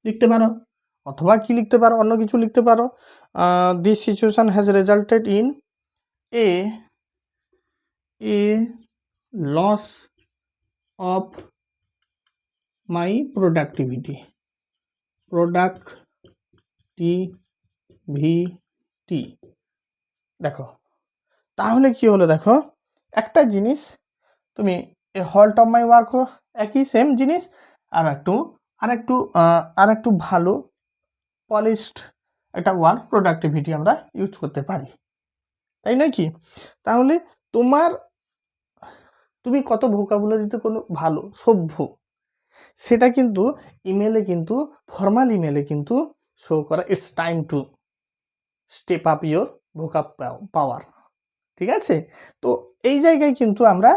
লিখতে পারো। অথবা কি লিখতে পারো, অন্য কিছু লিখতে পারো, this situation has resulted in a loss of my productivity. দেখো তাহলে কি হলো, দেখো একটা জিনিস তুমি হল্ট অফ মাই ওয়ার্ক একই সেম জিনিস, আর একটু ভালো পলিশড একটা ওয়ার্ড প্রোডাক্টিভিটি আমরা ইউজ করতে পারি, তাই নয় কি? তাহলে তুমি কত ভোকাবুলারিতে কোনো ভালো সভ্য, সেটা কিন্তু ইমেলে, কিন্তু ফর্মাল ইমেলে কিন্তু শো করা। It's time to step up your vocab power, ঠিক আছে? তো এই জায়গায় কিন্তু আমরা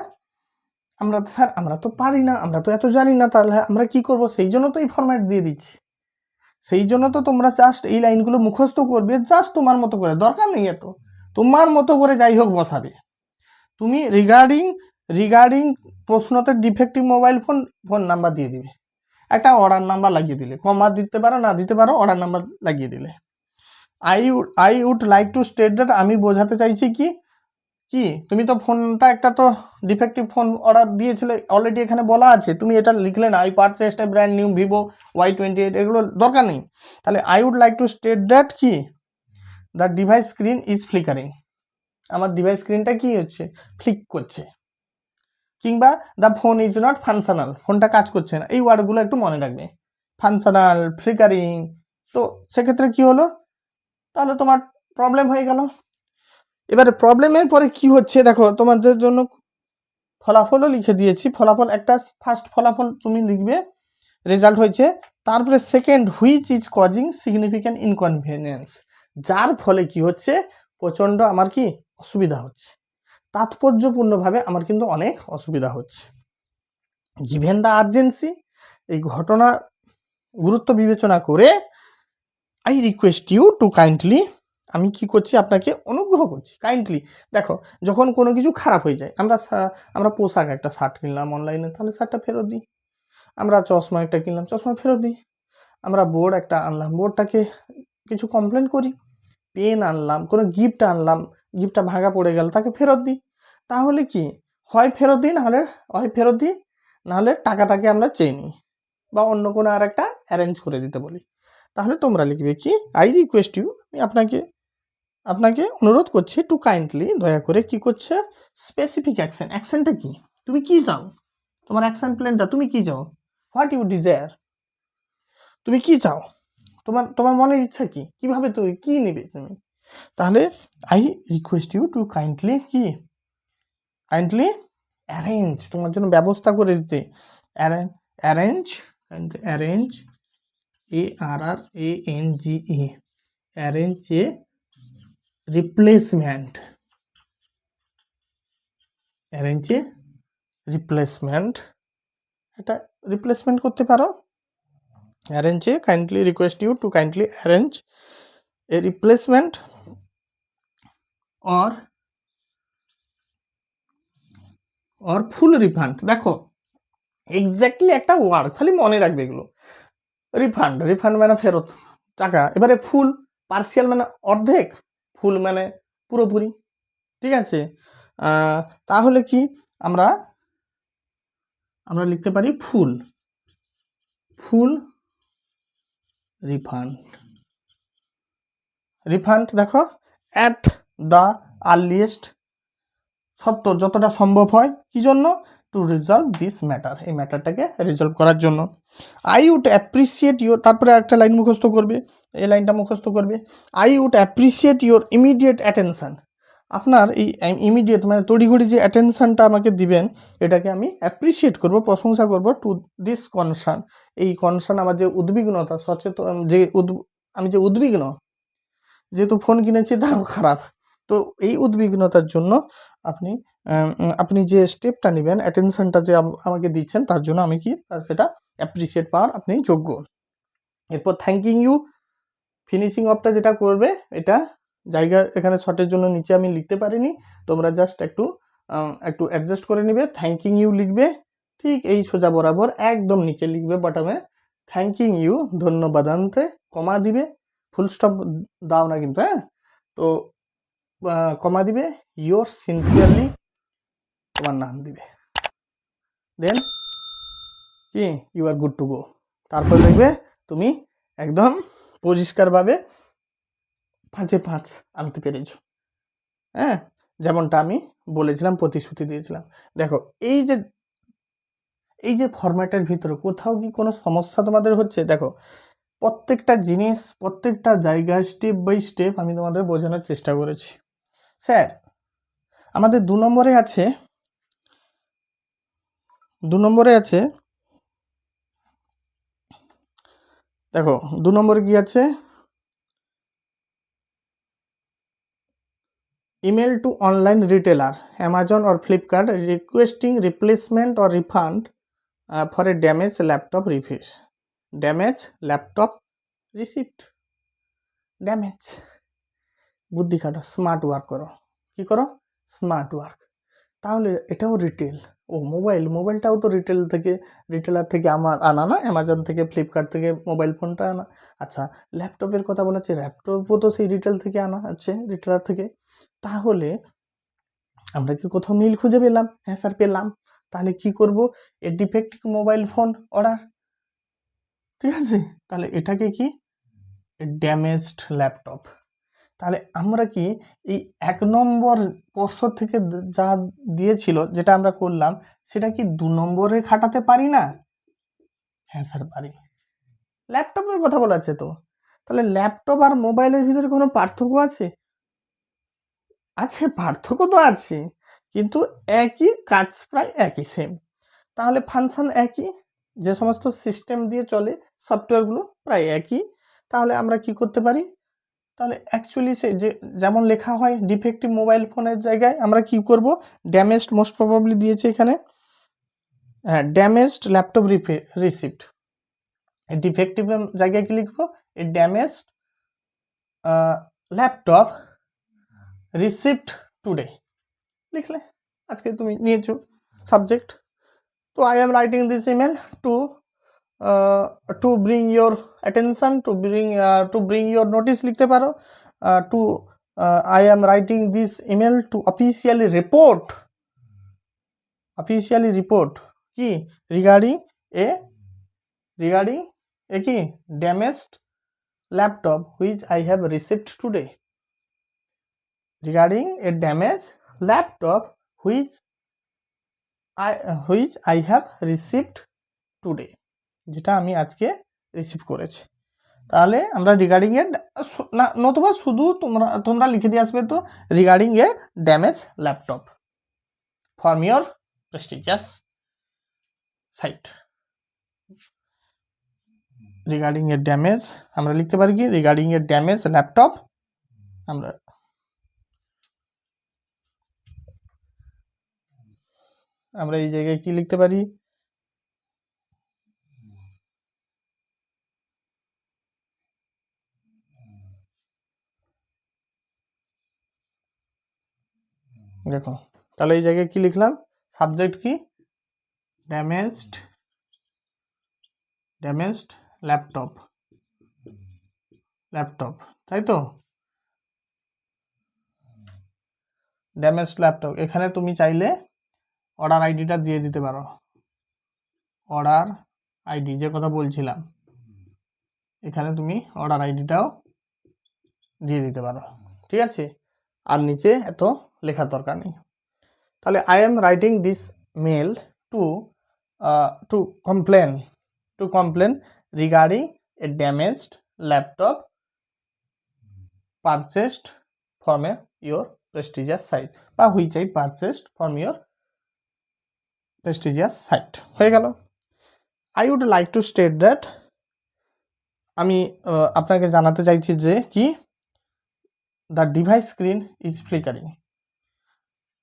স্যার আমরা তো পারি না, আমরা তো এত জানি না, তাহলে আমরা কি করব? সেই জন্য তো এই ফরম্যাট দিয়ে দিচ্ছি, সেই জন্য তো তোমরা জাস্ট এই লাইনগুলো মুখস্থ করবে, জাস্ট তোমার মতো করে, দরকার নেই এত, তোমার মতো করে যাই হোক বসাবে। তুমি রিগার্ডিং প্রশ্নতে ডিফেক্টিভ মোবাইল ফোন নাম্বার দিয়ে দিবে, একটা অর্ডার নাম্বার লাগিয়ে দিলে, কমা দিতে পারো না দিতে পারো, অর্ডার নাম্বার লাগিয়ে দিলে। I would like to state that, আমি বোঝাতে চাইছি কি তুমি তো ফোনটা একটা তো ডিফেক্টিভ ফোন অর্ডার দিয়েছিলে, অলরেডি এখানে বলা আছে, তুমি এটা লিখলে না, I purchased a brand new Vivo Y28, এগুলো দরকার নেই। তাহলে I would like to state that কি the device screen is flickering, আমার ডিভাইস স্ক্রিনটা কি হচ্ছে, ফ্লিক করছে। কিংবা the phone is not functional, ফোনটা কাজ করছে না, এই ওয়ার্ডগুলো একটু মনে রাখবে, ফাংশনাল, ফ্লিকারিং। তো সেক্ষেত্রে কি হলো, তাহলে তোমার প্রবলেম হয়ে গেল। এবারে প্রবলেমের পরে কি হচ্ছে দেখো, তোমাদের জন্য ফলাফলও লিখে দিয়েছি। ফলাফল একটা, ফার্স্ট ফলাফল তুমি লিখবে রেজাল্ট হয়েছে, তারপরে second which is causing significant inconvenience, যার ফলে কি হচ্ছে, প্রচণ্ড আমার কি অসুবিধা হচ্ছে, তাৎপর্যপূর্ণভাবে আমার কিন্তু অনেক অসুবিধা হচ্ছে। গিভেন দ্য আর্জেন্সি, এই ঘটনা গুরুত্ব বিবেচনা করে, I request you to kindly, আমি কি করছি, আপনাকে অনুগ্রহ করছি, কাইন্ডলি। দেখো যখন কোনো কিছু খারাপ হয়ে যায়, আমরা পোশাক একটা শার্ট কিনলাম অনলাইনে, তাহলে শার্টটা ফেরত দিই। আমরা চশমা একটা কিনলাম, চশমা ফেরত দিই। আমরা বোর্ড একটা আনলাম, বোর্ডটাকে কিছু কমপ্লেন করি। পেন আনলাম, কোনো গিফট আনলাম, গিফটটা ভাঙা পড়ে গেল, তাকে ফেরত দিই। তাহলে কি হয় ফেরত দিই, নাহলে টাকাটাকে আমরা চেয়ে নিই, বা অন্য কোনো আর একটা অ্যারেঞ্জ করে দিতে বলি। তাহলে তোমরা লিখবে কি, আই রিকোয়েস্ট ইউ, আমি আপনাকে অনুরোধ করছি, টু কাইন্ডলি, দয়া করে কি করছে, স্পেসিফিক অ্যাকশন, অ্যাকশনটা কি, তুমি কি চাও, তোমার অ্যাকশন প্ল্যানটা, তুমি কি চাও, হোয়াট ইউ ডিজায়ার, তুমি কি চাও, তোমার মনের ইচ্ছা কি, কিভাবে তুমি কি নেবে তুমি। তাহলে I request you to kindly arrange, তোমার জন্য ব্যবস্থা করে দিতে, arrange ARRANGE, arrange a replacement, এটা রিপ্লেসমেন্ট করতে পারো। Arrange a kindly request you to kindly arrange a replacement or or full refund. দেখো এক্স্যাক্টলি একটা ওয়ার্ড, খালি মনে রাখবে এগুলো। রিফান্ড, রিফান্ড মানে ফেরত টাকা। এবারে ফুল, পার্সিয়াল মানে অর্ধেক, ফুল মানে পুরোপুরি। ঠিক আছে, তাহলে কি আমরা আমরা লিখতে পারি ফুল, ফুল রিফান্ড। রিফান্ড দেখো অ্যাট দ্য আর্লিয়েস্ট, সত্তর যতটা সম্ভব হয়, কি জন্য? টু রিজলভ দিস ম্যাটার, এই ম্যাটারটাকে রিজলভ করার জন্য। আই উড অ্যাপ্রিসিয়েট ইউর, তারপরে একটা লাইন মুখস্থ করবে, এই লাইনটা মুখস্থ করবে। I would appreciate your immediate attention. আপনার এই ইমিডিয়েট মানে তড়িঘড়ি যে অ্যাটেনশনটা আমাকে দিবেন, এটাকে আমি অ্যাপ্রিসিয়েট করব, প্রশংসা করব। টু দিস কনসার্ন, এই কনসার্ন আমার যে উদ্বিগ্নতা, সচেতন যে আমি যে উদ্বিগ্ন, যেহেতু ফোন কিনেছি তাও খারাপ, তো এই উদ্বিগ্নতার জন্য আপনি আপনি যে স্টেপটা নেবেন, অ্যাটেনশনটা যে আমাকে দিচ্ছেন, তার জন্য আমি কি সেটা অ্যাপ্রিসিয়েট পাওয়ার আপনি যোগ্য। এরপর থ্যাঙ্কিং ইউ, ফিনিশিং অফটা যেটা করবে, এটা জায়গা এখানে শর্টের জন্য নিচে আমি লিখতে পারিনি, তোমরা জাস্ট একটু একটু অ্যাডজাস্ট করে নিবে। থ্যাঙ্কিং ইউ লিখবে ঠিক এই সোজা বরাবর একদম নিচে লিখবে বটমে, থ্যাঙ্কিং ইউ ধন্যবাদান্তে কমা দিবে, ফুল স্টপ দাও না কিন্তু, হ্যাঁ। তো কমা দিবে, ইয়োর সিনসিয়ারলি তোমার নাম দিবে, দেন কি you are good to go. তারপর দেখবে তুমি একদম পরিষ্কারভাবে 5-এ 5 আনতে পেরেছো, হ্যাঁ, যেমনটা আমি বলেছিলাম, প্রতিশ্রুতি দিয়েছিলাম। দেখো এই যে ফরম্যাটের ভিতরে কোথাও কি কোনো সমস্যা তোমাদের হচ্ছে? দেখো প্রত্যেকটা জিনিস, প্রত্যেকটা জায়গায় স্টেপ বাই স্টেপ আমি তোমাদের বোঝানোর চেষ্টা করেছি। স্যার আমাদের 2 নম্বরে আছে, 2 নম্বরে আছে, দেখো 2 নম্বরে কি আছে? Email to online retailer Amazon or Flipkart requesting replacement or refund for a damage laptop reviews, damage laptop receipt, damage. বুদ্ধি খাটো, স্মার্ট ওয়ার্ক করো। কি করো? Smart work. তাহলে এটাও রিটেল, ও মোবাইলটাও তো রিটেলার থেকে আমার আনা না, অ্যামাজন থেকে ফ্লিপকার্ট থেকে মোবাইল ফোনটা আনা। আচ্ছা ল্যাপটপের কথা বলা হচ্ছে, ল্যাপটপও তো সেই রিটেল থেকে আনা হচ্ছে, রিটেলার থেকে। তাহলে আমরা কি কোথাও মিল খুঁজে পেলাম? হ্যাঁ স্যার পেলাম। তাহলে কি করব? এ ডিফেক্টিভ মোবাইল ফোন অর্ডার, ঠিক আছে। তাহলে এটাকে কি ড্যামেজড ল্যাপটপ। তাহলে আমরা কি এই 1 নম্বর প্রশ্ন থেকে যা দিয়েছিল, যেটা আমরা করলাম, সেটা কি 2 নম্বরে খাটাতে পারি না? হ্যাঁ স্যার পারি। ল্যাপটপের কথা বলা আছে তো, তাহলে ল্যাপটপ আর মোবাইলের ভিতরে কোনো পার্থক্য আছে? আছে, পার্থক্য তো আছে, কিন্তু একই কাজ, প্রায় একই সেম। তাহলে ফাংশন একই, যে সমস্ত সিস্টেম দিয়ে চলে সফটওয়্যারগুলো প্রায় একই। তাহলে আমরা কি করতে পারি? তাহলে অ্যাকচুয়ালি সে যে যেমন লেখা হয় ডিফেক্টিভ মোবাইল ফোনের জায়গায় আমরা কি করব? ড্যামেজড মোস্ট প্রবাবলি দিয়েছে এখানে, হ্যাঁ ড্যামেজড ল্যাপটপ রিসিপ্ট। ডিফেক্টিভ জায়গায় কি লিখবো? এ ড্যামেজড ল্যাপটপ রিসিপ্ট টুডে লিখলে, আজকে তুমি নিয়েছো সাবজেক্ট। তো I am writing this email to bring your attention, two bring your notice লিখতে পারো, two I am writing this email to officially report কি regarding a কি damaged laptop which I have received today, regarding a damaged laptop which I have received today, যেটা আমি আজকে receive করেছি। তাহলে আমরা রিগার্ডিং এর না, নতুবা শুধু তোমরা লিখে দিয়ে আসবে তো regarding a damage laptop from your prestigious site. Regarding a damage আমরা লিখতে পারি কি রিগার্ডিং এ ড্যামেজ ল্যাপটপ, আমরা এই জায়গায় কি লিখতে পারি? দেখো তাহলে এই জায়গায় কি লিখলাম, সাবজেক্ট কি, ড্যামেজড ল্যাপটপ, তাই তো, ড্যামেজড ল্যাপটপ। এখানে তুমি চাইলে অর্ডার আইডিটা দিয়ে দিতে পারো, অর্ডার আইডি যে কথা বলছিলাম, এখানে তুমি অর্ডার আইডিটাও দিয়ে দিতে পারো, ঠিক আছে। আর নিচে এত লেখার দরকার নেই। তাহলে I am writing this mail to to complain regarding a damaged laptop purchased from your prestigious site, বা which I purchased from your prestigious site, হয়ে গেল। I would like to state that, আমি আপনাকে জানাতে চাইছি যে কি, the device screen is flickering,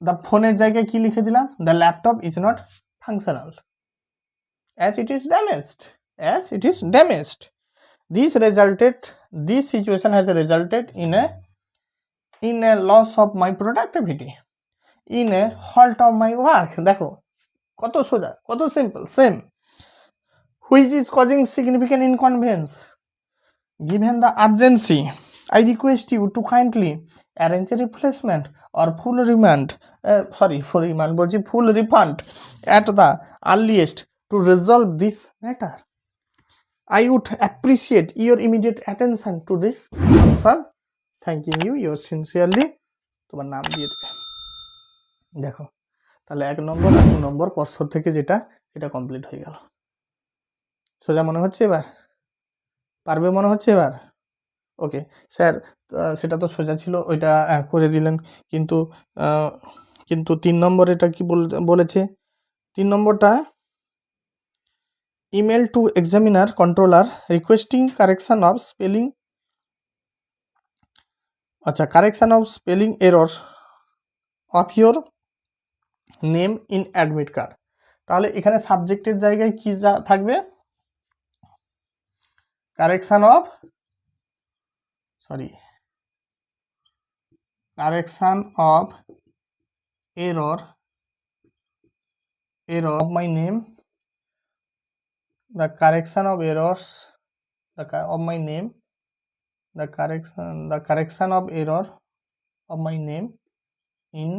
the ফোনের জায়গায় কি লিখে দিলাম, the laptop is not functional as it is damaged. This situation has resulted in a loss of my productivity, in a halt of my work. দেখো কত সোজা, কত simple, same, which is causing significant inconvenience. Given the urgency, I request you to kindly arrange a replacement or full refund at the earliest to resolve this matter. I would appreciate your immediate attention to this concern. Thanking you, yours sincerely. তোমার নাম দিয়ে দেবে। দেখো তাহলে 1 নম্বর আর 2 নম্বর পর্ষদ থেকে যেটা সেটা কমপ্লিট হয়ে গেল। সোজা মনে হচ্ছে এবার? পারবে মনে হচ্ছে এবার? ওকে স্যার, সেটা তো সোজা ছিল, ওইটা করে দিলেন, কিন্তু 3 নম্বর এটা কি বলেছে, 3 নম্বরটা email to examiner controller requesting correction of spelling, আচ্ছা, correction of spelling error of your name in admit card. তাহলে এখানে সাবজেক্টের জায়গায় কি থাকবে, correction of error of my name, the correction of errors of my name, the correction of error of my name in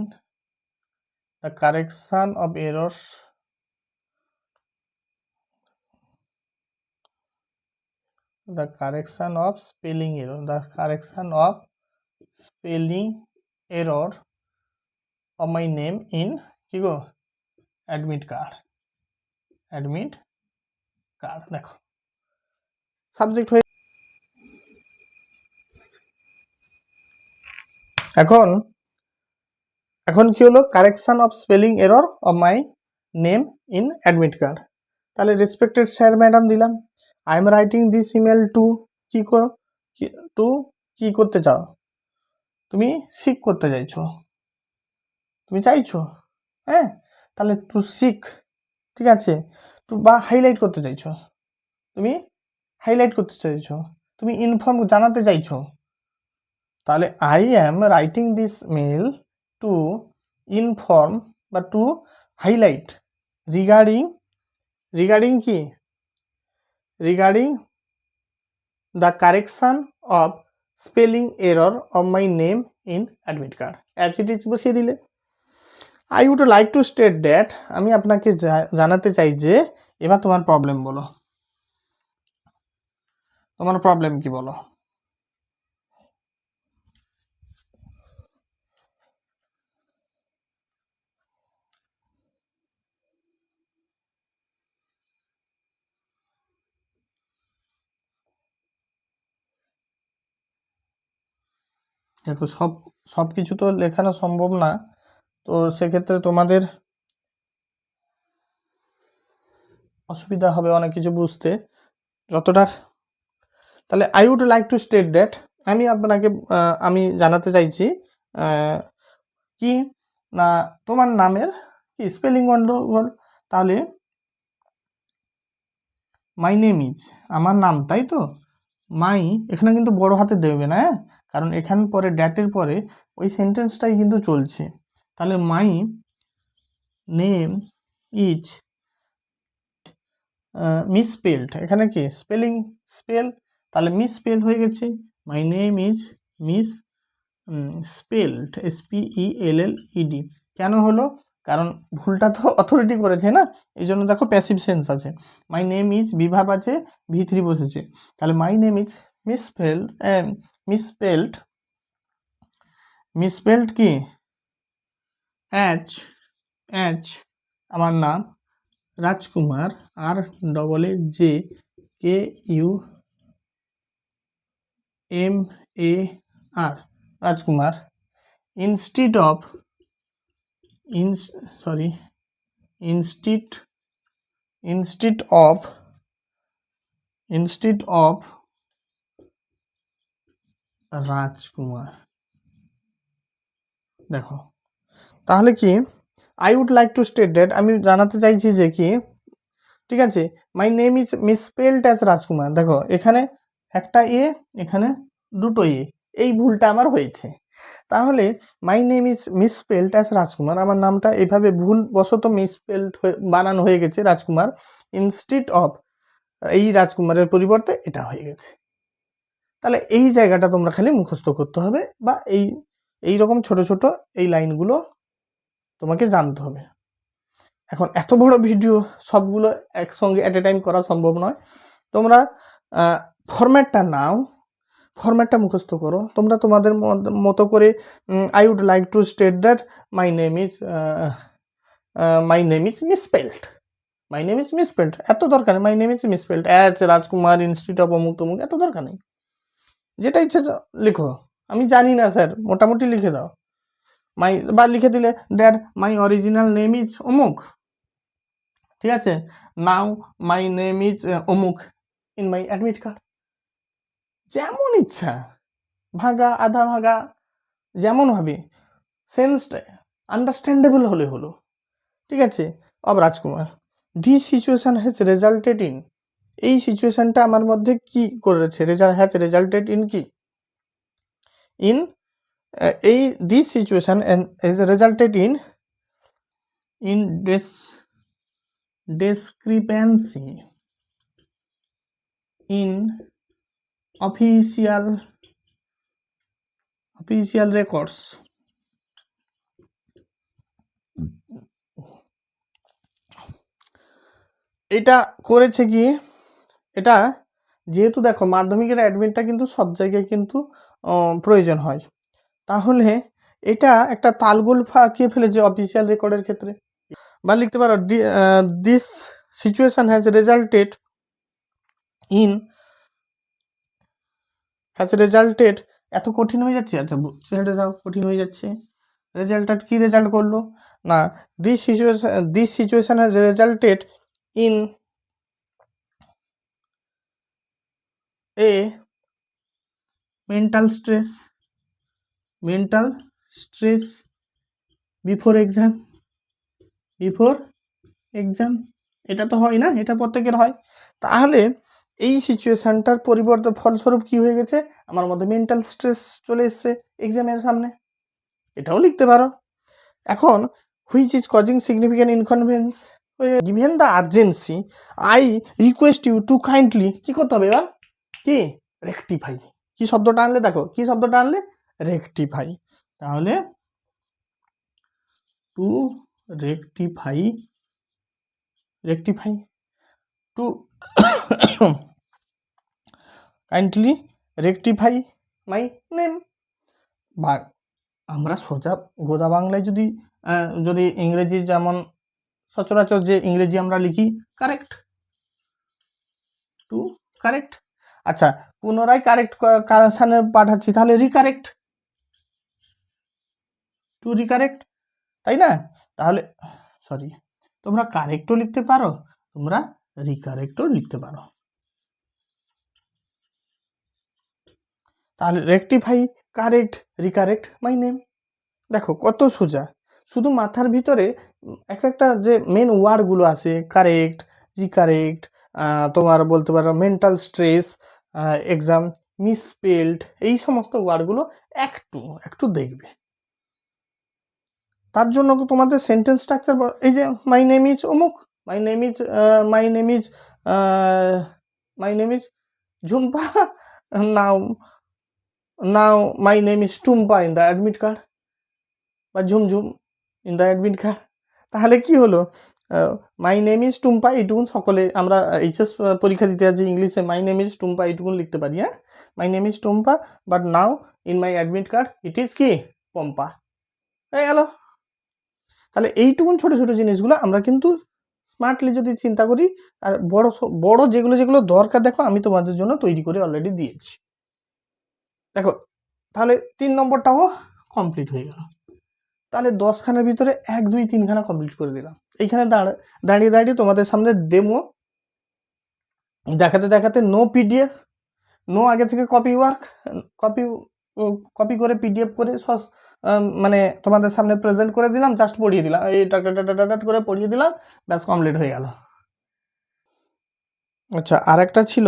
the correction of errors the correction of spelling error of my name in কি গো, admit card. দেখো subject হয়ে, এখন কি হলো, correction of spelling error of my name in admit card. তাহলে respected sir madam দিলাম, I am writing this email to কি করতে চাও, তুমি সিক করতে চাইছো, হ্যাঁ, তাহলে টু সিক, ঠিক আছে, বা হাইলাইট করতে চাইছো, তুমি ইনফর্ম জানাতে চাইছো, তাহলে I am writing this mail to inform বা টু হাইলাইট রিগার্ডিং কি, regarding the correction of spelling error of my name in admit card, as it is বসিয়ে দিলে। I would like to state that, আমি আপনাকে জানাতে চাই যে, এবার তোমার প্রবলেম বলো, তোমার প্রবলেম কি বলো। দেখো সব কিছু তো লেখানো সম্ভব না, তো সেক্ষেত্রে তোমাদের অসুবিধা হবে অনেক কিছু বুঝতে, যতটা। তাহলে I would like to state that, আমি জানাতে চাইছি কি না, তোমার নামের কি স্পেলিং গন্ডগোল। তাহলে মাই নেম ইজ, আমার নাম, তাই তো, মাই এখানে কিন্তু বড় হাতে দেবে না, কারণ এখান পরে ড্যাটের পরে ওই সেন্টেন্সটাই কিন্তু চলছে, তাহলে মাই নেম ইজ মিসস্পেলড, এখানে কি স্পেলিং স্পেল, তাহলে মিসস্পেল হয়ে গেছে, মাই name is miss spelled, SPELLED। কেন হলো? কারণ ভুলটা তো অথরিটি করেছে না, এই জন্য দেখো প্যাসিভ সেন্স আছে। মাই নেম ইজ বিভাব আছে, V3 বসেছে, তাহলে মাই নেম ইজ মিসস্পেলড মিসস্পেলড কি অ্যাজ আমার নাম রাজকুমার, RJKUMAR রাজকুমার, instead of রাজকুমার। দেখো তাহলে কি I would like to state that, আমি জানাতে চাইছি যে কি, ঠিক আছে, my name is misspelled as Rajkumar. দেখো এখানে একটা এখানে দুটো এই ভুলটা আমার হয়েছে। তাহলে my name is misspelled as Rajkumar, আমার নামটা এভাবে ভুলবশত মিসস্পেলড বানানো হয়ে গেছে রাজকুমার, ইনস্টিড অফ এই রাজকুমারের পরিবর্তে এটা হয়ে গেছে। তাহলে এই জায়গাটা তোমরা খালি মুখস্থ করতে হবে, বা এই রকম ছোট ছোট এই লাইনগুলো তোমাকে জানতে হবে। এখন এত বড় ভিডিও সবগুলো একসঙ্গে অ্যাট এ টাইম করা সম্ভব নয়, তোমরা ফরম্যাটটা নাও, ফরম্যাটটা মুখস্থ করো তোমরা তোমাদের মতো করে। I would like to state that my name is misspelled, এত দরকার নেই, my name is misspelled as Rajkumar institute of অমুক তমুক, এত দরকার নেই, যেটা ইচ্ছে লিখো। আমি জানি না স্যার, মোটামুটি লিখে দাও বা লিখে দিলে that my original name is অমুক, ঠিক আছে, নাও মাই নেম ইজ অমুক ইন মাই অ্যাডমিট কার্ড, যেমন ইচ্ছা, ভাগা আধা ভাগা, যেমন ভাবে সেন্সটা আন্ডারস্ট্যান্ডেবল হলে হলো, ঠিক আছে। Of Rajkumar, this situation has resulted in, এই সিচুয়েশনটা আমার মধ্যে কি করেছে, হ্যাজ রেজাল্টেড ইন কি, ইন এই this situation has resulted in discrepancy in official records, এটা করেছে কি, এটা যেহেতু দেখো মাধ্যমিকের অ্যাডমিটটা কিন্তু সব জায়গায় কিন্তু প্রয়োজন হয়, তাহলে এটা একটা তালগোল ফাঁকিয়ে ফেলেছে অফিসিয়াল রেকর্ডের ক্ষেত্রে। বা লিখতে পারো দিস সিচুয়েশন হ্যাজ রেজাল্টেড এত কঠিন হয়ে যাচ্ছে, আচ্ছা ছেড়ে যাও, কঠিন হয়ে যাচ্ছে, রেজাল্টেড কি রেজাল্ট করলো না, this situation has resulted in a mental stress before exam, এটা তো হয় না, এটা প্রত্যেকের হয়। তাহলে এই সিচুয়েশনটার পরিবর্তে ফলস্বরূপ কি হয়ে গেছে, আমার মধ্যে মেন্টাল স্ট্রেস চলে এসছে এক্সামের সামনে, এটাও লিখতে পারো। এখন which is causing significant inconvenience, given the urgency I request you to kindly, কি করতে হবে এবার, কি রেকটিফাই, কি শব্দটা আনলে, দেখো কি শব্দটা আনলে, রেকটিফাই, তাহলে to rectify to kindly rectify my name. বা আমরা সোজা গোদা বাংলায় যদি ইংরেজি যেমন সচরাচর যে ইংরেজি আমরা লিখি কারেক্ট, টু কারেক্ট, আচ্ছা পুনরায় কারেক্ট কারেকশানে পাঠাচ্ছি, তাহলে রিকারেক্ট, টু রিকারেক্ট, তাই না? তাহলে সরি, তোমরা কারেক্টও লিখতে পারো, তোমরা রিকারেক্টও লিখতে পারো। তাহলে রেকটিফাই, কারেক্ট, রিকারেক্ট মাই নেম, দেখো কত সোজা, শুধু মাথার ভিতরে এক একটা যে মেন ওয়ার্ডগুলো আছে, কারেক্ট, রিকারেক্ট, তোমার বলতে পারো মেন্টাল স্ট্রেস, এক্সাম, মিসস্পেলড, এই সমস্ত ওয়ার্ডগুলো একটু দেখবে, তার জন্য তোমাদের সেন্টেন্স স্ট্রাকচার, এই যে মাই নেম ইজ অমুক, মাই name is my name is my name is Jhumpa, now now my name is Tumpa in the admit card, বা Jhumjhum in the admit card. তাহলে কি হলো, মাই নেম ইজ টুম্পা এইটুকুন সকলে আমরা এইচএস পরীক্ষা দিতে যাচ্ছি ইংলিশে, মাই নেম ইজ টুম্পা এইটুকুন লিখতে পারি, হ্যাঁ, মাই name is Tumpa, but now in my admit card it is কি পম্পা, হয়ে গেল। তাহলে এইটুকুন ছোট ছোট জিনিসগুলো আমরা কিন্তু স্মার্টলি যদি চিন্তা করি, আর বড় বড় যেগুলো যেগুলো দরকার দেখো আমি তোমাদের জন্য তৈরি করে অলরেডি দিয়েছি। দেখো তাহলে 3 নম্বরটাও কমপ্লিট হয়ে গেল। তাহলে 10 খানার ভিতরে 1 2 3 খানা কমপ্লিট করে দিলাম। এইখানে দাঁড়িয়ে দাঁড়িয়ে তোমাদের সামনে ডেমো দেখাতে দেখাতে নো পিডিএফ, নো আগে থেকে কপি ওয়ার্ক, কপি করে পিডিএফ করে মানে তোমাদের সামনে প্রেজেন্ট করে দিলাম, জাস্ট পড়িয়ে দিলাম, এই টাটা করে পড়িয়ে দিলাম, ব্যাস কমপ্লিট হয়ে গেল। আচ্ছা, আর একটা ছিল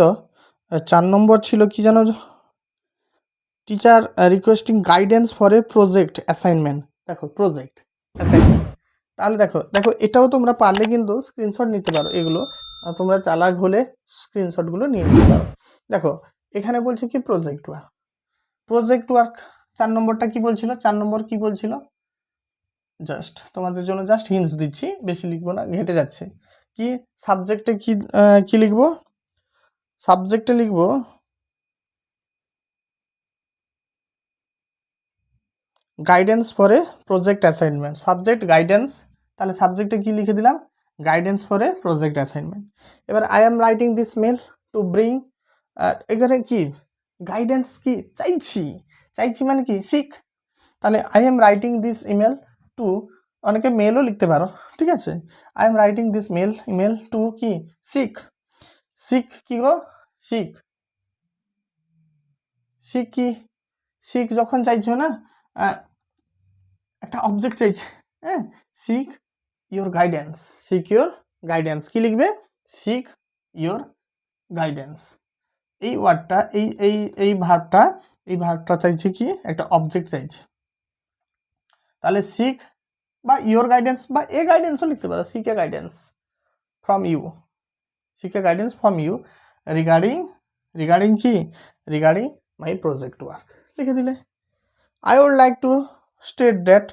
4 নম্বর ছিল কি জানো, teacher requesting guidance for a project assignment. দেখো প্রজেক্ট অ্যাসাইনমেন্ট, তাহলে দেখো এটাও তোমরা পারলে কিন্তু স্ক্রিনশট নিতে পারো, এগুলো তোমরা চালাক হলে স্ক্রিনশটগুলো নিয়ে নিতে পারো। দেখো এখানে বলছে কি প্রজেক্ট ওয়ার্ক 4 নম্বরটা কি বলছিল, 4 নম্বর কি বলছিল, জাস্ট তোমাদের জন্য জাস্ট হিন্টস দিচ্ছি, বেশি লিখবো না, ঘেটে যাচ্ছে। কি সাবজেক্টে কি লিখবো, সাবজেক্টে লিখবো guidance for a project assignment, subject guidance, তাহলে সাবজেক্টে কি লিখে দিলাম, guidance for a project assignment. এবার I am writing this mail to bring, এখানে কি গাইডেন্স কি চাইছি মানে কি শিখ, তাহলে I am writing this email to, অনেকে মেলও লিখতে পারো, ঠিক আছে, I am writing this email to কি শিখ কি গো, শিখ কি শিখ যখন চাইছো না, একটা অবজেক্ট চাইছে, হ্যাঁ, সিক ইয়োর গাইডেন্স, কি লিখবে, সিক ইয়োর গাইডেন্স। এই ওয়ার্ডটা এই ভার্বটা চাইছে কি একটা অবজেক্ট চাইছে, তাহলে সিক বা ইয়োর গাইডেন্স বা এ গাইডেন্সও লিখতে পারো, seek a guidance from you, regarding কি, রিগার্ডিং মাই প্রজেক্ট ওয়ার্ক লিখে দিলে। I would like to state that,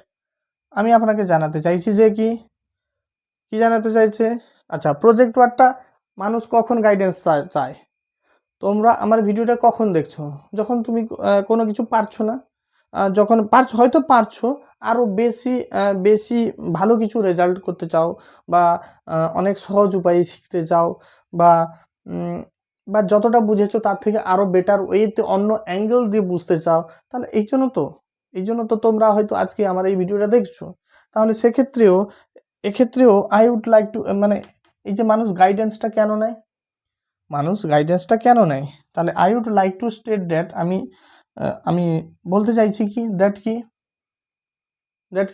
আমি আপনাকে জানাতে চাইছি যে কি জানাতে চাইছে, আচ্ছা প্রজেক্ট ওয়ার্কটা মানুষ কখন গাইডেন্স চায়, তোমরা আমার ভিডিওটা কখন দেখছো, যখন তুমি কোনো কিছু পারছো না, যখন হয়তো পারছো আরও বেশি ভালো কিছু রেজাল্ট করতে চাও, বা অনেক সহজ উপায়ে শিখতে চাও, বা যতটা বুঝেছো তার থেকে আরও বেটার ওয়েতে অন্য অ্যাঙ্গেল দিয়ে বুঝতে চাও, তাহলে এই জন্য তো তোমরা হয়তো আজকে আমার এই ভিডিওটা দেখছো। তাহলে এক্ষেত্রেও আই উড লাইক টু, মানে এই যে মানুষ গাইডেন্সটা কেন নেয়, তাহলে I would like to state that, আমি বলতে চাইছি কি দ্যাট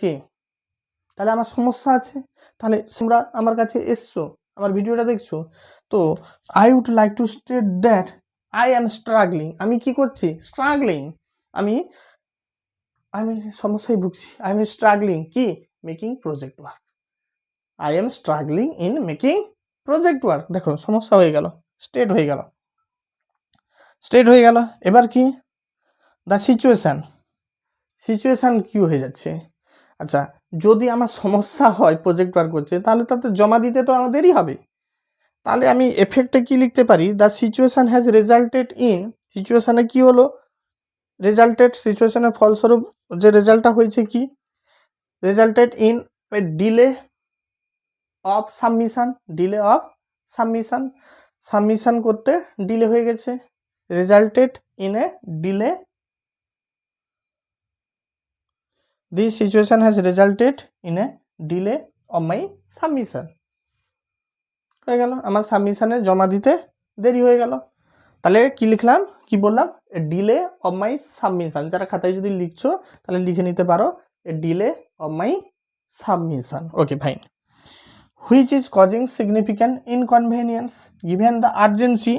কি, তাহলে আমার সমস্যা আছে, তাহলে তোমরা আমার কাছে এসছো, আমার ভিডিওটা দেখছো, তো I would like to state that I am struggling, আমি কি করছি, আমি সমস্যায় ভুগছি, আই এম স্ট্রাগলিং কি making project work, I am struggling in making project work. দেখো সমস্যা হয়ে গেল, স্টেট হয়ে গেল। এবার কি দ্য সিচুয়েশন কি হয়ে যাচ্ছে, আচ্ছা যদি আমার সমস্যা হয় প্রজেক্ট ওয়ার্ক করছে, তাহলে তাতে জমা দিতে তো আমাদেরই হবে, তাহলে আমি এফেক্টে কি লিখতে পারি, the situation has resulted in, সিচুয়েশনে কি হলো, সিচুয়েশনের ফলস্বরূপ যে রেজাল্টটা হয়েছে কি, resulted in delay of submission করতে ডিলে হয়ে গেছে, resulted in A delay, this situation has resulted in A delay of my submission, হয়ে গেল আমার সাবমিশনে জমা দিতে দেরি হয়ে গেল। তাহলে কি লিখলাম, কি বললাম, ডিলে অফ মাই সাবমিশন, যারা খাতায় যদি লিখছো তাহলে লিখে নিতে পারো, delay of my submission, okay fine. Which is causing significant inconvenience given the urgency,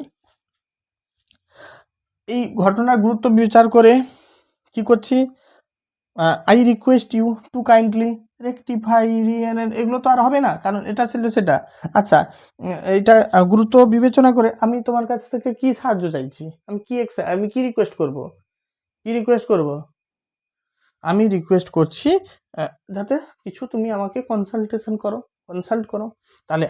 এই ঘটনার গুরুত্ব বিচার করে কি করছি, I request you to kindly rectify, এগুলো তো আর হবে না, কারণ এটা ছিল সেটা। আচ্ছা, এটা গুরুত্ব বিবেচনা করে আমি তোমার কাছ থেকে কি সাহায্য চাইছি, আমি কি রিকোয়েস্ট করব, আমি রিকোয়েস্ট করছি যাতে কিছু তুমি আমাকে কনসাল্ট করো। তাহলে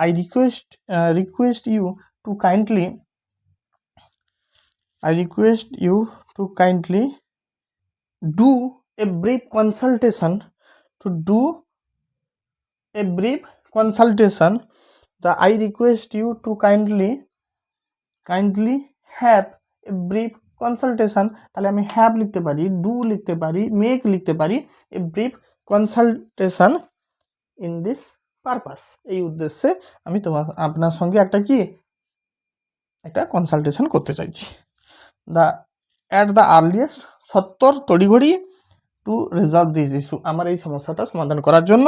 I request you to kindly do a brief consultation I request you to kindly have a brief consultation। তাহলে আমি হ্যাভ লিখতে পারি, ডু লিখতে পারি, মেক লিখতে পারি, a brief consultation in this purpose. এই উদ্দেশ্যে আমি আপনার সঙ্গে একটা কনসালটেশন করতে চাইছি। অ্যাট দ্য আর্লিয়েস্ট, সত্তর তড়িঘড়ি, টু রিজলভ দিস ইস্যু, আমার এই সমস্যাটা সমাধান করার জন্য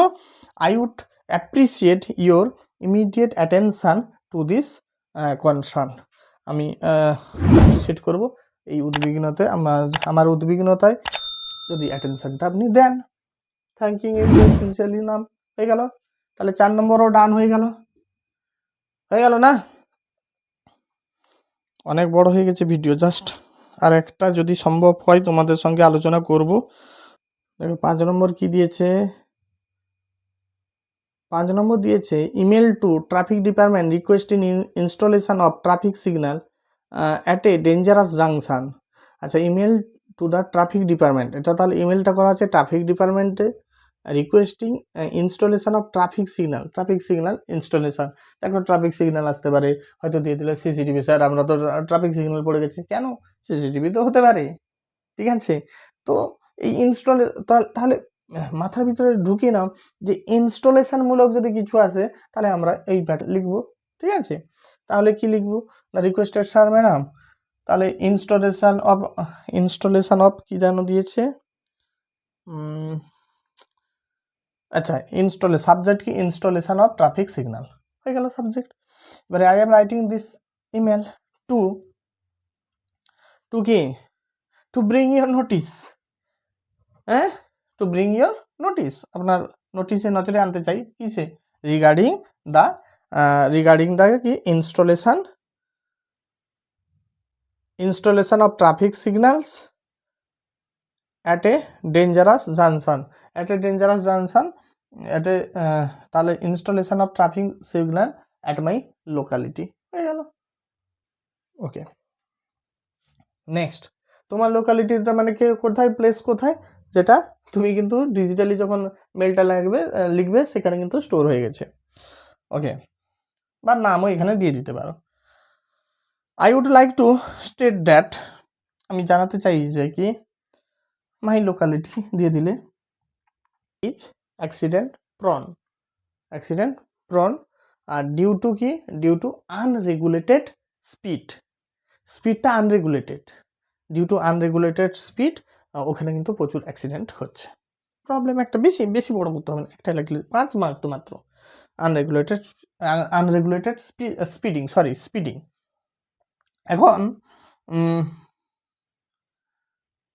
I would appreciate your immediate attention to this concern. আমি অ্যাপ্রিসিয়েট করব এই আমার উদ্বিগ্নতায় যদি অ্যাটেনশনটা আপনি দেন। থ্যাঙ্কিং ইউ সিনসিয়ারলি নাম হয়ে গেল। তাহলে 4 নম্বরও ডান হয়ে গেল না? অনেক বড় হয়ে গেছে ভিডিও, জাস্ট আর একটা যদি সম্ভব হয় তোমাদের সঙ্গে আলোচনা করব। দেখো 5 নম্বর কি দিয়েছে, 5 নম্বর দিয়েছে email to traffic department requesting installation of traffic signal at a dangerous junction. আচ্ছা, email to the traffic department, এটা তাহলে ইমেলটা করা আছে ট্রাফিক ডিপার্টমেন্টে, requesting installation of traffic signal installation. দেখো ট্রাফিক সিগন্যাল আসতে পারে, হয়তো দিয়ে দিলে সিসিটিভি, স্যার আমরা তো ট্রাফিক সিগন্যাল পড়ে গেছে, কেন সিসিটিভি তো হতে পারে, ঠিক আছে। তো এই তাহলে মাথার ভিতরে ঢুকিয়ে নাও যে ইনস্টলেশন মূলক যদি কিছু আসে তাহলে আমরা এই লিখবো, ঠিক আছে। তাহলে কি লিখবো না, রিকোয়েস্টেড স্যার ম্যাডাম, তাহলে ইনস্টলেশন অফ কি যেন দিয়েছে, আচ্ছা সাবজেক্ট কি ইনস্টলেশন অফ ট্রাফিক সিগন্যাল হয়ে গেল সাবজেক্ট। এবারে I am writing this email to কি, to bring your notice, to bring your notice, আপনার নোটিসে নজরে আনতে চাই কিসে, রিগার্ডিং দ্য কি installation of traffic signals at a dangerous junction, তাহলে installation of traffic signal at my locality হয়ে গেল। ওকে, নেক্সট তোমার লোকালিটিটা মানে কোথায়, প্লেস কোথায়, যেটা তুমি কিন্তু ডিজিটালি যখন মেলটা লিখবে সেখানে কিন্তু স্টোর হয়ে গেছে। ওকে, বা নামও এখানে দিয়ে দিতে পারো। I would like to state that, আমি জানাতে চাই যে কি মাই লোকালিটি দিয়ে দিলে ইজ অ্যাক্সিডেন্ট প্রন, আর ডিউ টু আনরেগুলেটেড স্পিডটা unregulated, due to unregulated speed, ওখানে কিন্তু প্রচুর অ্যাক্সিডেন্ট হচ্ছে। প্রবলেম একটা বেশি বড় করতে হবে না, একটা লাগলে 5 মার্ক তো মাত্র। Unregulated speeding. এখন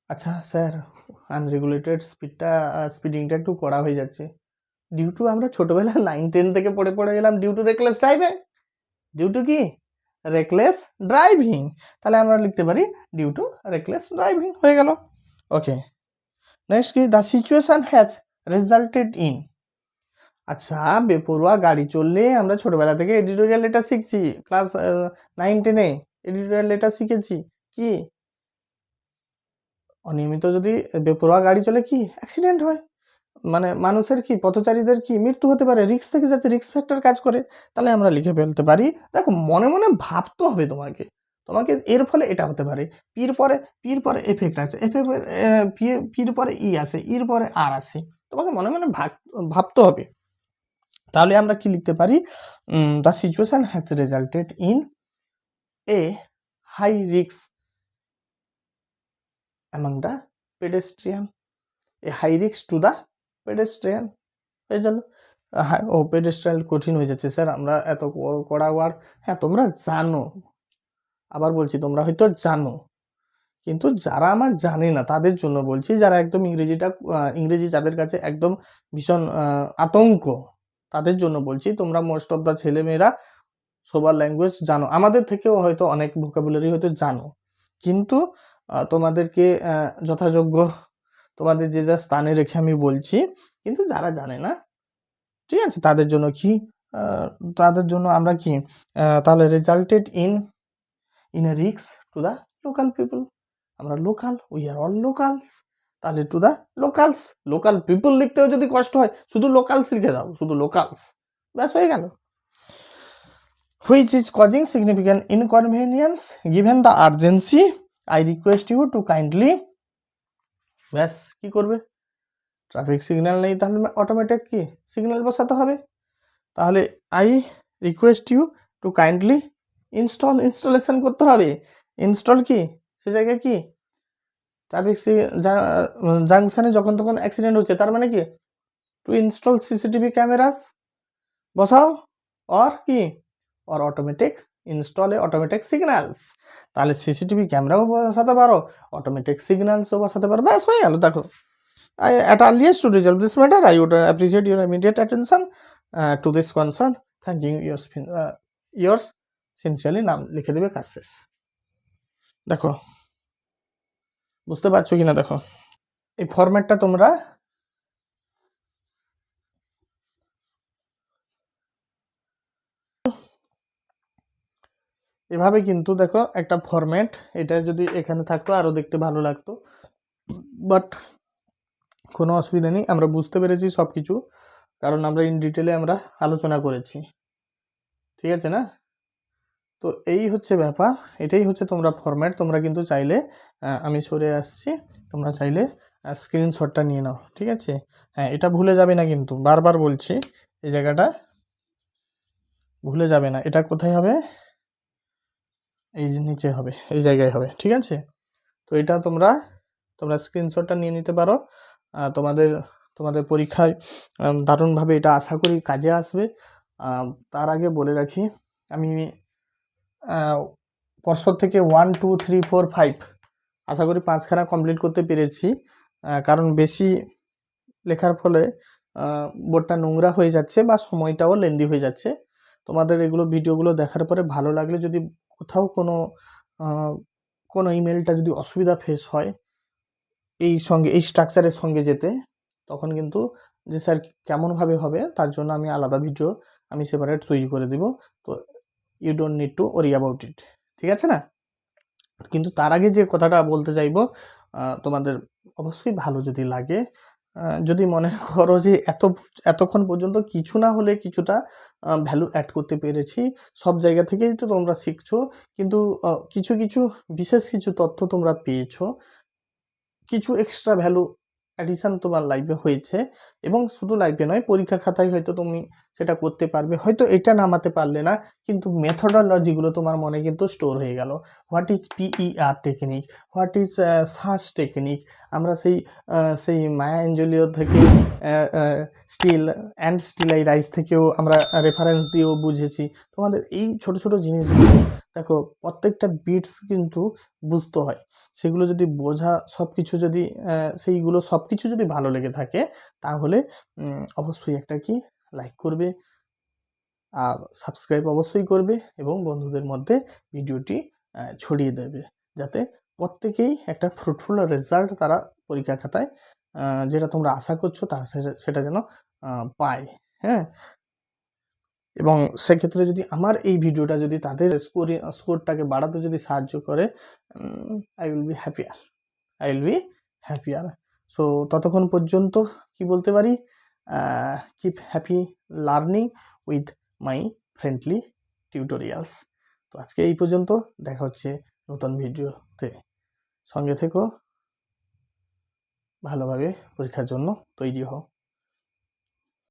আচ্ছা স্যার, আনরেগুলেটেড স্পিডিংটা একটু কড়া হয়ে যাচ্ছে, ডিউ টু আমরা ছোটবেলা 9-10 থেকে পড়ে গেলাম ডিউ টু রেকলেস ড্রাইভিং, তাহলে আমরা লিখতে পারি ডিউ টু রেকলেস ড্রাইভিং হয়ে গেল। ওকে, নেক্সট কি, the situation has resulted in, আচ্ছা বেপরোয়া গাড়ি চললে আমরা ছোটবেলা থেকে এডিটোরিয়াল লেটার শিখছি, ক্লাস 9-10-এ এডিটোরিয়াল লেটার শিখেছি কি, অনিয়মিত যদি বেপরোয়া গাড়ি চলে কি অ্যাক্সিডেন্ট হয়, মানে মানুষের কি, পথচারীদের কি মৃত্যু হতে পারে, রিস্ক থেকে যাচ্ছে, রিস্ক ফ্যাক্টর কাজ করে। তাহলে আমরা লিখে ফেলতে পারি, দেখো মনে মনে ভাবতে হবে তোমাকে এর ফলে এটা হতে পারে, পির পরে এফেক্ট আছে, পির পরে ই আসে, ইর পরে আর আসে, তোমাকে মনে মনে ভাবতে হবে। তাহলে আমরা কি লিখতে পারি, the situation has resulted in a high risk among the pedestrian, a high risk to the pedestrian হয়ে গেল। পেডেস্ট্রিয়ান কঠিন হয়ে যাচ্ছে স্যার, আমরা এত কড়া ওয়ার্ড, হ্যাঁ তোমরা জানো, আবার বলছি তোমরা হয়তো জানো, কিন্তু যারা আমার জানে না তাদের জন্য বলছি, যারা একদম ইংরেজি যাদের কাছে একদম ভীষণ আতঙ্ক, তাদের জন্য বলছি। তোমরা মোস্ট অফ দ্য ছেলেমেয়েরা সবার ল্যাঙ্গুয়েজ জানো, আমাদের থেকেও হয়তো অনেক ভোকাবুলারি হয়তো জানো, কিন্তু তোমাদেরকে যথাযোগ্য তোমাদের যে যা স্থানে রেখে আমি বলছি। কিন্তু যারা জানে না, ঠিক আছে, তাদের জন্য কি তাদের জন্য আমরা কি তাহলে রেজাল্টেড ইন এ রিক্স টু দ্য লোকাল পিপল। আমরা local, we are all locals, তাহলে to the locals. Local people লিখতেও যদি কষ্ট হয়, শুধু লোকালস লিখে দাও, শুধু লোকালস, ব্যাস হয়ে গেল। which is causing significant inconvenience given the urgency, I request you to kindly, ব্যাস কি করবে, ট্রাফিক সিগন্যাল নেই তাহলে অটোমেটিক কি সিগন্যাল বসাতে হবে। তাহলে I request you to kindly installation করতে হবে। ইনস্টল কি, সে জায়গায় কি ট্রাফিক জাংশনে যখন তখন অ্যাক্সিডেন্ট হচ্ছে, তার মানে কি টু ইনস্টল সিসিটিভি ক্যামেরাস বসাও, অর কি অর অটোমেটিক ইনস্টলে অটোমেটিক সিগন্যালস। তাহলে সিসিটিভি ক্যামেরাও বসাতে পারো, অটোমেটিক সিগন্যালসও বসাতে পারো, ব্যাস হয়ে গেল। দেখো, at earliest to resolve this matter, I would appreciate your immediate attention to this concern. Thank you, yours sincerely, নাম লিখে দেবে, কাজ শেষ। দেখো বুঝতে পারছো কিনা, দেখো এই ফরম্যাটটা তোমরা এভাবে কিন্তু দেখো একটা ফরম্যাট, এটা যদি এখানে থাকতো আরো দেখতে ভালো লাগতো, বাট কোনো অসুবিধা নেই, আমরা বুঝতে পেরেছি সব কিছু, কারণ আমরা ইন ডিটেলে আমরা আলোচনা করেছি, ঠিক আছে না। তো এই হচ্ছে ব্যাপার, এটাই হচ্ছে তোমরা ফরম্যাট। তোমরা কিন্তু চাইলে আমি সরে আসছি, তোমরা চাইলে স্ক্রিনশটটা নিয়ে নাও, ঠিক আছে। হ্যাঁ, এটা ভুলে যাবে না কিন্তু, বারবার বলছি, এই জায়গাটা ভুলে যাবে না। এটা কোথায় হবে, এই যে নিচে হবে, এই জায়গায় হবে, ঠিক আছে। তো এটা তোমরা স্ক্রিনশটটা নিয়ে নিতে পারো, তোমাদের পরীক্ষায় দারুণভাবে এটা আশা করি কাজে আসবে। তার আগে বলে রাখি, আমি পর্ষদ থেকে 1 2 3 4 5 আশা করি 5খানা কমপ্লিট করতে পেরেছি, কারণ বেশি লেখার ফলে বোর্ডটা নোংরা হয়ে যাচ্ছে বা সময়টাও লেন্দি হয়ে যাচ্ছে। তোমাদের এগুলো ভিডিওগুলো দেখার পরে ভালো লাগলে, যদি কোথাও কোনো ইমেলটা যদি অসুবিধা ফেস হয় এই স্ট্রাকচারের সঙ্গে যেতে, তখন কিন্তু যে স্যার কেমনভাবে হবে তার জন্য আমি আলাদা ভিডিও আমি সেপারেট তৈরি করে দিব। তো you don't need to worry about it, ঠিক আছে না। কিন্তু তার আগে যে কথাটা বলতে চাইবো, তোমাদের অবশ্যই ভালো যদি লাগে, যদি মনে করো যে এতক্ষণ পর্যন্ত কিছু না হলে কিছুটা ভ্যালু অ্যাড করতে পেরেছি, সব জায়গা থেকেই তো তোমরা শিখছো, কিন্তু কিছু বিশেষ কিছু তথ্য তোমরা পেয়েছো, কিছু এক্সট্রা ভ্যালু অ্যাডিশন তোমার লাইফে হয়েছে, এবং শুধু লাইফে নয়, পরীক্ষা খাতায় হয়তো তুমি সেটা করতে পারবে, হয়তো এটা নামাতে পারলে না, কিন্তু মেথডোলজিগুলো তোমার মনে কিন্তু স্টোর হয়ে গেল। What is PER technique, what is search technique, আমরা সেই মায়া অ্যাঞ্জেলিও থেকে স্টিলাইরাইজ থেকেও আমরা রেফারেন্স দিয়েও বুঝেছি। তোমাদের এই ছোট ছোট জিনিসগুলো দেখো, প্রত্যেকটা বিটস কিন্তু বুঝতে হয়, সেগুলো যদি বোঝা, সেইগুলো সব কিছু যদি ভালো লেগে থাকে, তাহলে অবশ্যই একটা কি লাইক করবে, আর সাবস্ক্রাইব অবশ্যই করবে, এবং বন্ধুদের মধ্যে ভিডিওটি ছড়িয়ে দেবে, যাতে প্রত্যেকেই একটা ফ্রুটফুল রেজাল্ট তারা পরীক্ষা খাতায় যেটা তোমরা আশা করছো তারা সেটা যেন পায়। হ্যাঁ, এবং সেক্ষেত্রে যদি আমার এই ভিডিওটা যদি তাদের স্কোরটাকে বাড়াতে যদি সাহায্য করে, I will be happier. So ততক্ষণ পর্যন্ত কি বলতে পারি, keep happy learning with my friendly tutorials. তো আজকে এই পর্যন্ত, দেখা হচ্ছে নতুন ভিডিওতে। সঙ্গে থেকো, ভালোভাবে পরীক্ষার জন্য তৈরি হও।